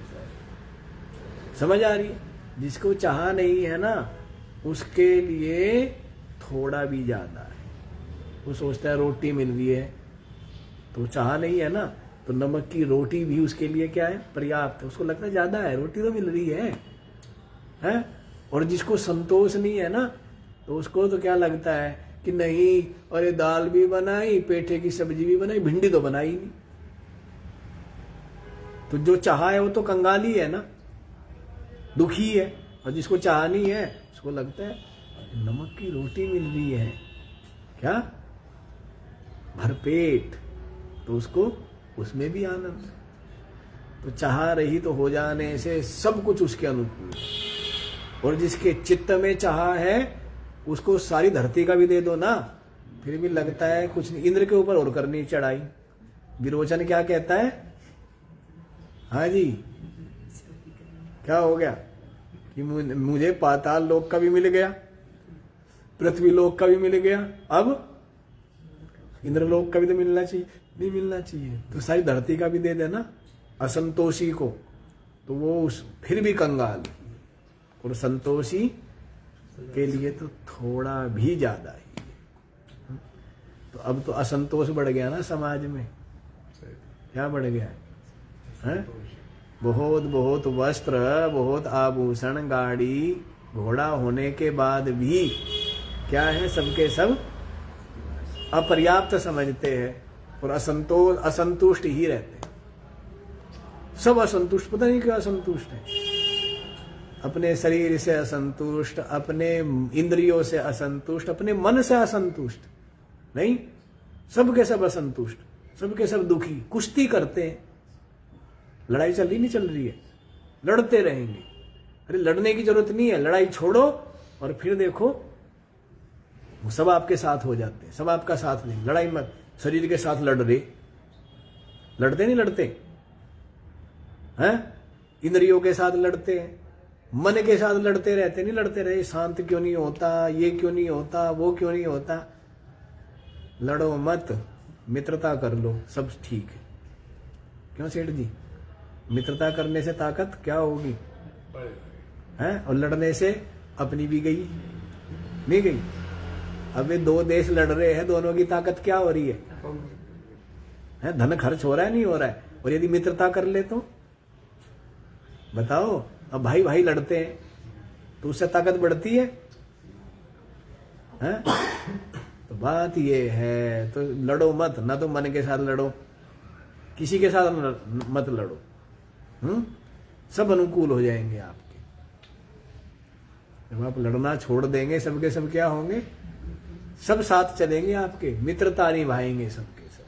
समझ आ रही है? जिसको चाह नहीं है ना, उसके लिए थोड़ा भी ज्यादा है। वो सोचता है रोटी मिल रही है, तो चाह नहीं है ना, तो नमक की रोटी भी उसके लिए क्या है, पर्याप्त है। उसको लगता है ज्यादा है, रोटी तो मिल रही है? और जिसको संतोष नहीं है ना, तो उसको तो क्या लगता है कि नहीं, अरे दाल भी बनाई, पेठे की सब्जी भी बनाई, भिंडी तो बनाई नहीं। तो जो चाह है वो तो कंगाली है ना, दुखी है। और जिसको चाह नहीं है उसको लगता है नमक की रोटी मिल रही है, क्या भरपेट, तो उसको उसमें भी आनंद है। तो चाह रही तो हो जाने से सब कुछ उसके अनुकूल। और जिसके चित्त में चाह है उसको सारी धरती का भी दे दो ना, फिर भी लगता है कुछ नहीं। इंद्र के ऊपर और करनी चढ़ाई। विरोचन क्या कहता है, हाँ जी क्या हो गया कि मुझे पाताल लोक का भी मिल गया, पृथ्वी लोक का भी मिल गया, अब इंद्रलोक का भी तो मिलना चाहिए, नहीं मिलना चाहिए, तो सारी धरती का भी दे देना असंतोषी को, तो वो फिर भी कंगाल। और संतोषी के लिए तो थोड़ा भी ज्यादा ही। तो अब तो असंतोष बढ़ गया ना समाज में, क्या बढ़ गया है? बहुत बहुत वस्त्र, बहुत आभूषण, गाड़ी घोड़ा होने के बाद भी क्या है, सबके सब अपर्याप्त समझते हैं और असंतुष्ट ही रहते हैं। सब असंतुष्ट, पता नहीं क्यों असंतुष्ट है। अपने शरीर से असंतुष्ट, अपने इंद्रियों से असंतुष्ट, अपने मन से असंतुष्ट नहीं, सबके सब असंतुष्ट, सबके सब दुखी, कुश्ती करते हैं। लड़ाई चल रही नहीं चल रही है, लड़ते रहेंगे। अरे लड़ने की जरूरत नहीं है, लड़ाई छोड़ो और फिर देखो वो सब आपके साथ हो जाते हैं, सब आपका साथ नहीं। लड़ाई मत, शरीर के साथ लड़ रहे, लड़ते नहीं लड़ते हैं, इंद्रियों के साथ लड़ते हैं, मन के साथ लड़ते रहते नहीं लड़ते रहे, शांत क्यों नहीं होता, ये क्यों नहीं होता, वो क्यों नहीं होता। लड़ो मत, मित्रता कर लो, सब ठीक है। क्यों सेठ जी, मित्रता करने से ताकत क्या होगी हैं, और लड़ने से अपनी भी गई नहीं गई। अब ये दो देश लड़ रहे हैं, दोनों की ताकत क्या हो रही है? धन खर्च हो रहा है नहीं हो रहा है। और यदि मित्रता कर ले तो बताओ, अब भाई भाई लड़ते हैं तो उससे ताकत बढ़ती है? तो बात ये है, तो लड़ो मत, ना तो मन के साथ लड़ो, किसी के साथ मत लड़ो। सब अनुकूल हो जाएंगे आपके। जब आप लड़ना छोड़ देंगे, सबके सब क्या होंगे, सब साथ चलेंगे आपके, मित्रता निभाएंगे सबके सब।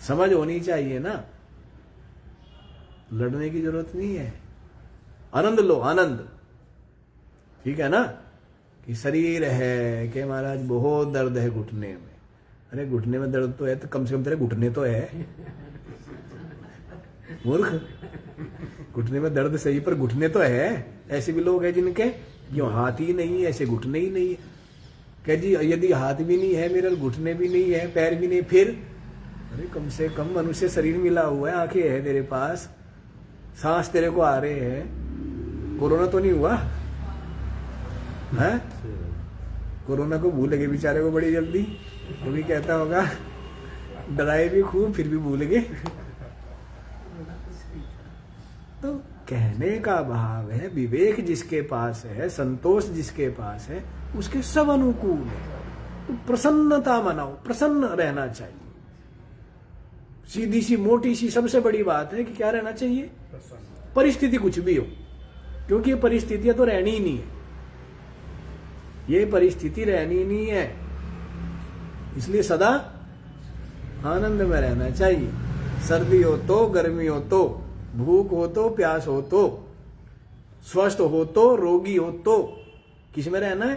समझ होनी चाहिए ना, लड़ने की जरूरत नहीं है। आनंद लो, आनंद। ठीक है ना, कि शरीर है कि महाराज बहुत दर्द है घुटने में। अरे घुटने में दर्द तो है तो कम से कम तेरे घुटने तो है मूर्ख। घुटने में दर्द सही पर घुटने तो है। ऐसे भी लोग हैं जिनके यो हाथ ही नहीं है, ऐसे घुटने ही नहीं है। कह जी यदि हाथ भी नहीं है मेरे, घुटने भी नहीं है, पैर भी नहीं, फिर अरे कम से कम मनुष्य शरीर मिला हुआ है, आंखें है तेरे पास, सांस तेरे को आ रहे हैं, कोरोना तो नहीं हुआ है? कोरोना को भूल गए बेचारे को बड़ी जल्दी। वो भी कहता होगा डराए भी खूब फिर भी भूल गए। तो कहने का भाव है, विवेक जिसके पास है, संतोष जिसके पास है, उसके सब अनुकूल है। तो प्रसन्नता मनाओ, प्रसन्न रहना चाहिए। सीधी सी मोटी सी सबसे बड़ी बात है कि क्या रहना चाहिए, परिस्थिति कुछ भी हो, क्योंकि ये परिस्थितियां तो रहनी ही नहीं है, ये परिस्थिति रहनी नहीं है। इसलिए सदा आनंद में रहना चाहिए। सर्दी हो तो, गर्मी हो तो, भूख हो तो, प्यास हो तो, स्वस्थ हो तो, रोगी हो तो, किस में रहना है?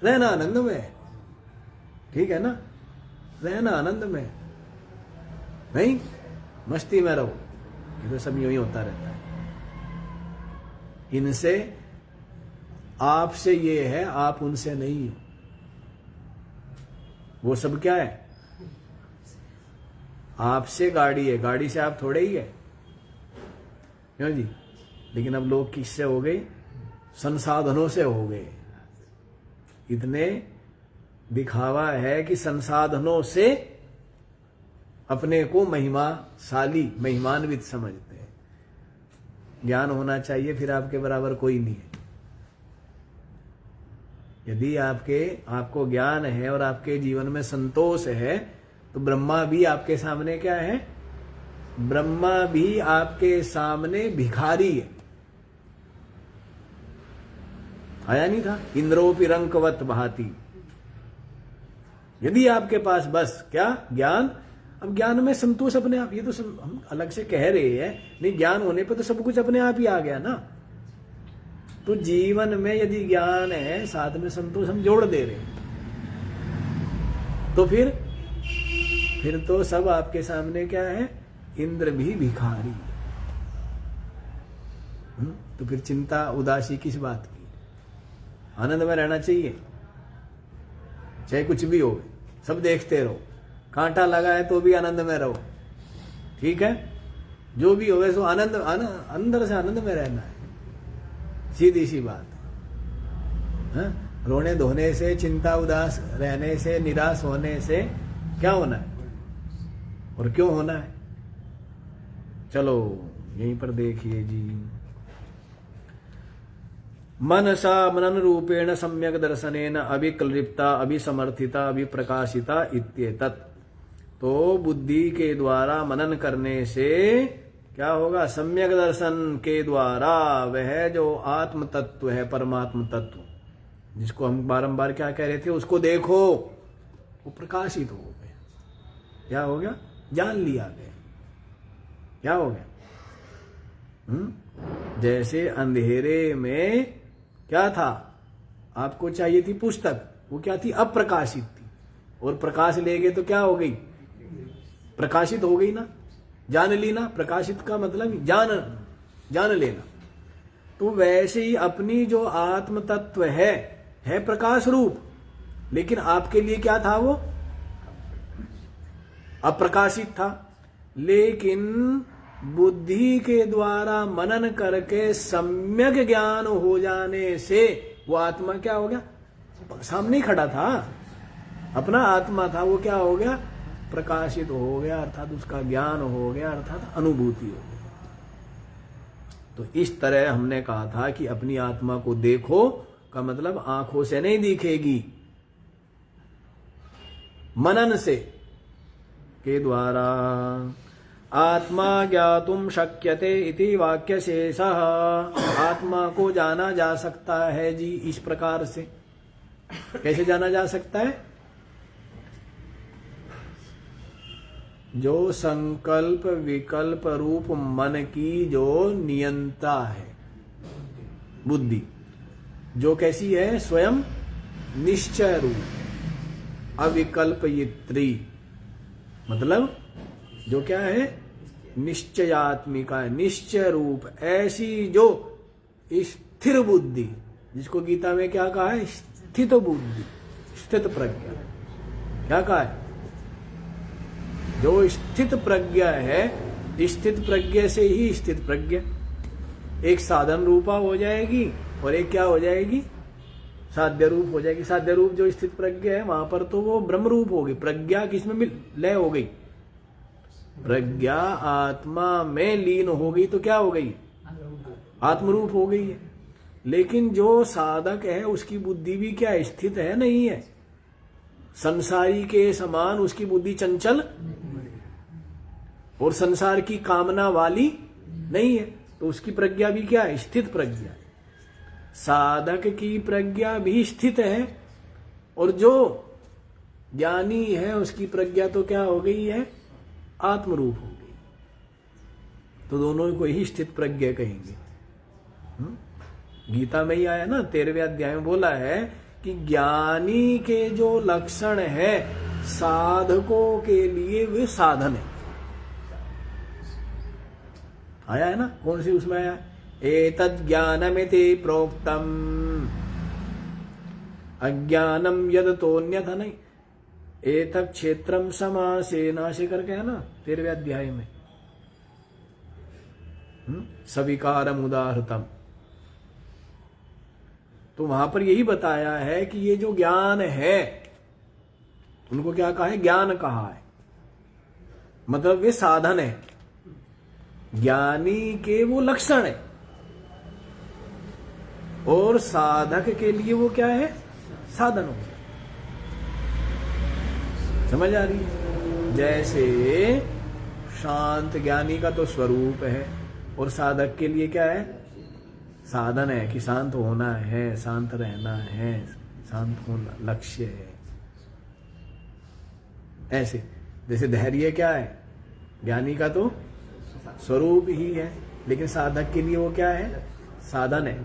रहना आनंद में। ठीक है ना, रहना आनंद में, नहीं मस्ती में रहो। ये तो सब यूं ही होता रहता है। इनसे आपसे ये है, आप उनसे नहीं हो। वो सब क्या है? आपसे गाड़ी है, गाड़ी से आप थोड़े ही है, क्यों जी? लेकिन अब लोग किससे हो गए? संसाधनों से हो गए। इतने दिखावा है कि संसाधनों से अपने को महिमाशाली, महिमान्वित समझते हैं। ज्ञान होना चाहिए, फिर आपके बराबर कोई नहीं है। यदि आपको ज्ञान है और आपके जीवन में संतोष है, तो ब्रह्मा भी आपके सामने क्या है? ब्रह्मा भी आपके सामने भिखारी है। आया नहीं था, इंद्रोपि रंकवत भाति। यदि आपके पास बस क्या ज्ञान, अब ज्ञान में संतोष अपने आप, ये तो हम अलग से कह रहे हैं, नहीं ज्ञान होने पर तो सब कुछ अपने आप ही आ गया ना। तो जीवन में यदि ज्ञान है, साथ में संतोष हम जोड़ दे रहे हैं, तो फिर तो सब आपके सामने क्या है? इंद्र भी भिखारी। तो फिर चिंता उदासी किस बात की? आनंद में रहना चाहिए, चाहे कुछ भी हो, सब देखते रहो। कांटा लगा है तो भी आनंद में रहो, ठीक है? जो भी हो सो आनंद, अंदर से आनंद में रहना है, सीधी सी बात है। रोने धोने से, चिंता उदास रहने से, निराश होने से क्या होना है और क्यों होना है? चलो यहीं पर देखिए जी। मनसा मनन रूपेण सम्यक दर्शनेन अभिक्लिप्ता, अभिसमर्थिता, अभिप्रकाशिता इत्येतत्। तो बुद्धि के द्वारा मनन करने से क्या होगा? सम्यक दर्शन के द्वारा वह जो आत्म तत्व है, परमात्म तत्व, जिसको हम बारंबार क्या कह रहे थे, उसको देखो, वो प्रकाशित हो गया। क्या हो गया? जान लिया गया। क्या हो गया? जैसे अंधेरे में क्या था, आपको चाहिए थी पुस्तक, वो क्या थी? अप्रकाशित थी, और प्रकाश ले गए तो क्या हो गई? प्रकाशित हो गई ना, जान ली ना। प्रकाशित का मतलब जान लेना। तो वैसे ही अपनी जो आत्म तत्व है प्रकाश रूप, लेकिन आपके लिए क्या था? वो अप्रकाशित था। लेकिन बुद्धि के द्वारा मनन करके सम्यक ज्ञान हो जाने से वो आत्मा क्या हो गया? सामने ही खड़ा था, अपना आत्मा था, वो क्या हो गया? प्रकाशित हो गया, अर्थात उसका ज्ञान हो गया, अर्थात अनुभूति हो गई। तो इस तरह हमने कहा था कि अपनी आत्मा को देखो का मतलब आंखों से नहीं दिखेगी, मनन से के द्वारा। आत्मा ज्ञातुम शक्यते इति वाक्य शेषः। आत्मा को जाना जा सकता है जी इस प्रकार से। कैसे जाना जा सकता है? जो संकल्प विकल्प रूप मन की जो नियंता है बुद्धि, जो कैसी है? स्वयं निश्चय रूप, अविकल्पयित्री, मतलब जो क्या है? निश्चयात्मिका है, निश्चय रूप, ऐसी जो स्थिर बुद्धि, जिसको गीता में क्या कहा है? स्थित बुद्धि, स्थित प्रज्ञा। क्या कहा है? जो स्थित प्रज्ञा है, स्थित प्रज्ञा से ही स्थित प्रज्ञा एक साधन रूपा हो जाएगी, और एक क्या हो जाएगी? साध्य रूप हो जाएगी। साध्य रूप जो स्थित प्रज्ञा है, वहां पर तो वो ब्रह्म रूप होगी। प्रज्ञा किसमें मिल लय हो गई? प्रज्ञा आत्मा में लीन हो गई तो क्या हो गई? आत्मरूप हो गई है। लेकिन जो साधक है उसकी बुद्धि भी क्या स्थित है? नहीं है। संसारी के समान उसकी बुद्धि चंचल और संसार की कामना वाली नहीं है, तो उसकी प्रज्ञा भी क्या है? स्थित प्रज्ञा है। साधक की प्रज्ञा भी स्थित है, और जो ज्ञानी है उसकी प्रज्ञा तो क्या हो गई है? आत्मरूप हो गई। तो दोनों को ही स्थित प्रज्ञा कहेंगे। गीता में ही आया ना, 13वें अध्याय में बोला है कि ज्ञानी के जो लक्षण है साधकों के लिए वे साधन है। आया है ना? कौन सी उसमें आया? एतद् ज्ञानमिति प्रोक्तम अज्ञानम यद तोन्यथा नहीं, एतत् क्षेत्रम समासेना से करके है ना 13वें अध्याय में, सविकारम उदाहृतम। तो वहां पर यही बताया है कि ये जो ज्ञान है, उनको क्या कहा है? ज्ञान कहा है, मतलब वे साधन है। ज्ञानी के वो लक्षण है, और साधक के लिए वो क्या है? साधन हो। समझ आ रही है? जैसे शांत ज्ञानी का तो स्वरूप है, और साधक के लिए क्या है? साधन है कि शांत होना है, शांत रहना है, शांत होना लक्ष्य है। ऐसे जैसे धैर्य क्या है? ज्ञानी का तो स्वरूप ही है, लेकिन साधक के लिए वो क्या है? साधन है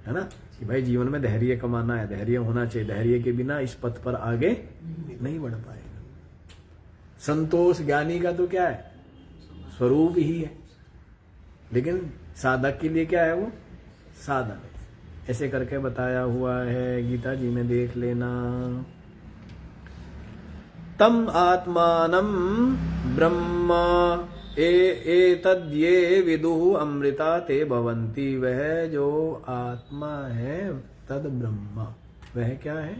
ना? कि भाई जीवन में धैर्य कमाना है, धैर्य होना चाहिए, धैर्य के बिना इस पथ पर आगे नहीं बढ़ पाएगा। संतोष ज्ञानी का तो क्या है? स्वरूप ही है, लेकिन साधक के लिए क्या है? वो साधन है। ऐसे करके बताया हुआ है, गीता जी में देख लेना। तम आत्मानं ब्रह्म एतद्ये विदुः अमृता ते भवन्ति। वह जो आत्मा है तद ब्रह्म, वह क्या है?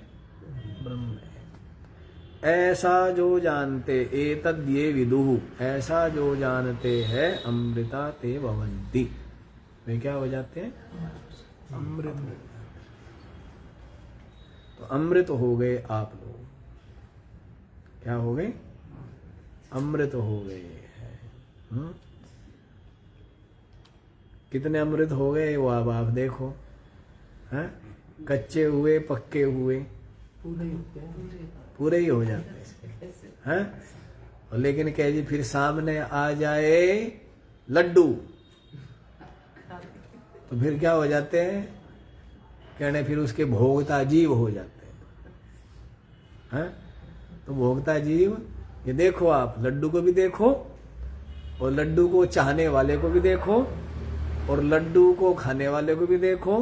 ब्रह्म है। ऐसा जो जानते, एतद्ये विदुः, ऐसा जो जानते हैं, अमृता ते भवन्ति, वे क्या हो जाते हैं? अमृत हो जाते। तो अमृत हो गए आप लोग। क्या हो गए? अमृत हो गए हैं। कितने अमृत हो गए वो अब आप देखो, हैं? कच्चे हुए पक्के हुए पूरे ही हो जाते हैं। और लेकिन कह जी फिर सामने आ जाए लड्डू तो फिर क्या हो जाते हैं? कहने फिर उसके भोगता जीव हो जाते हैं। तो भोगता जीव, ये देखो आप लड्डू को भी देखो और लड्डू को चाहने वाले को भी देखो और लड्डू को खाने वाले को भी देखो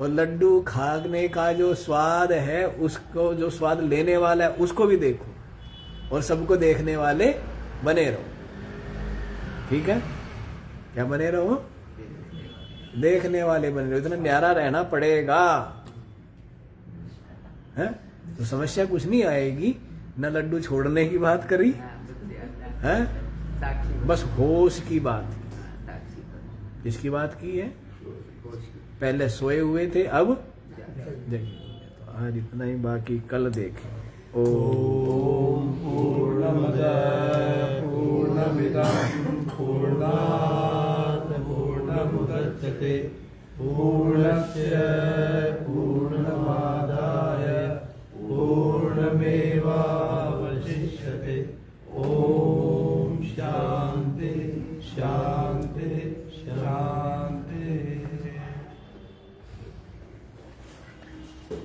और लड्डू खाने का जो स्वाद है उसको, जो स्वाद लेने वाला है उसको भी देखो और सबको देखने वाले बने रहो। ठीक है? क्या बने रहो? देखने वाले बने रहो। इतना न्यारा रहना पड़ेगा, है? तो समस्या कुछ नहीं आएगी। न लड्डू छोड़ने की बात करी है, बस होश की बात। किसकी बात की है? पहले सोए हुए थे, अब देखिए। तो आज इतना ही, बाकी कल देखें। ओम पूर्णमद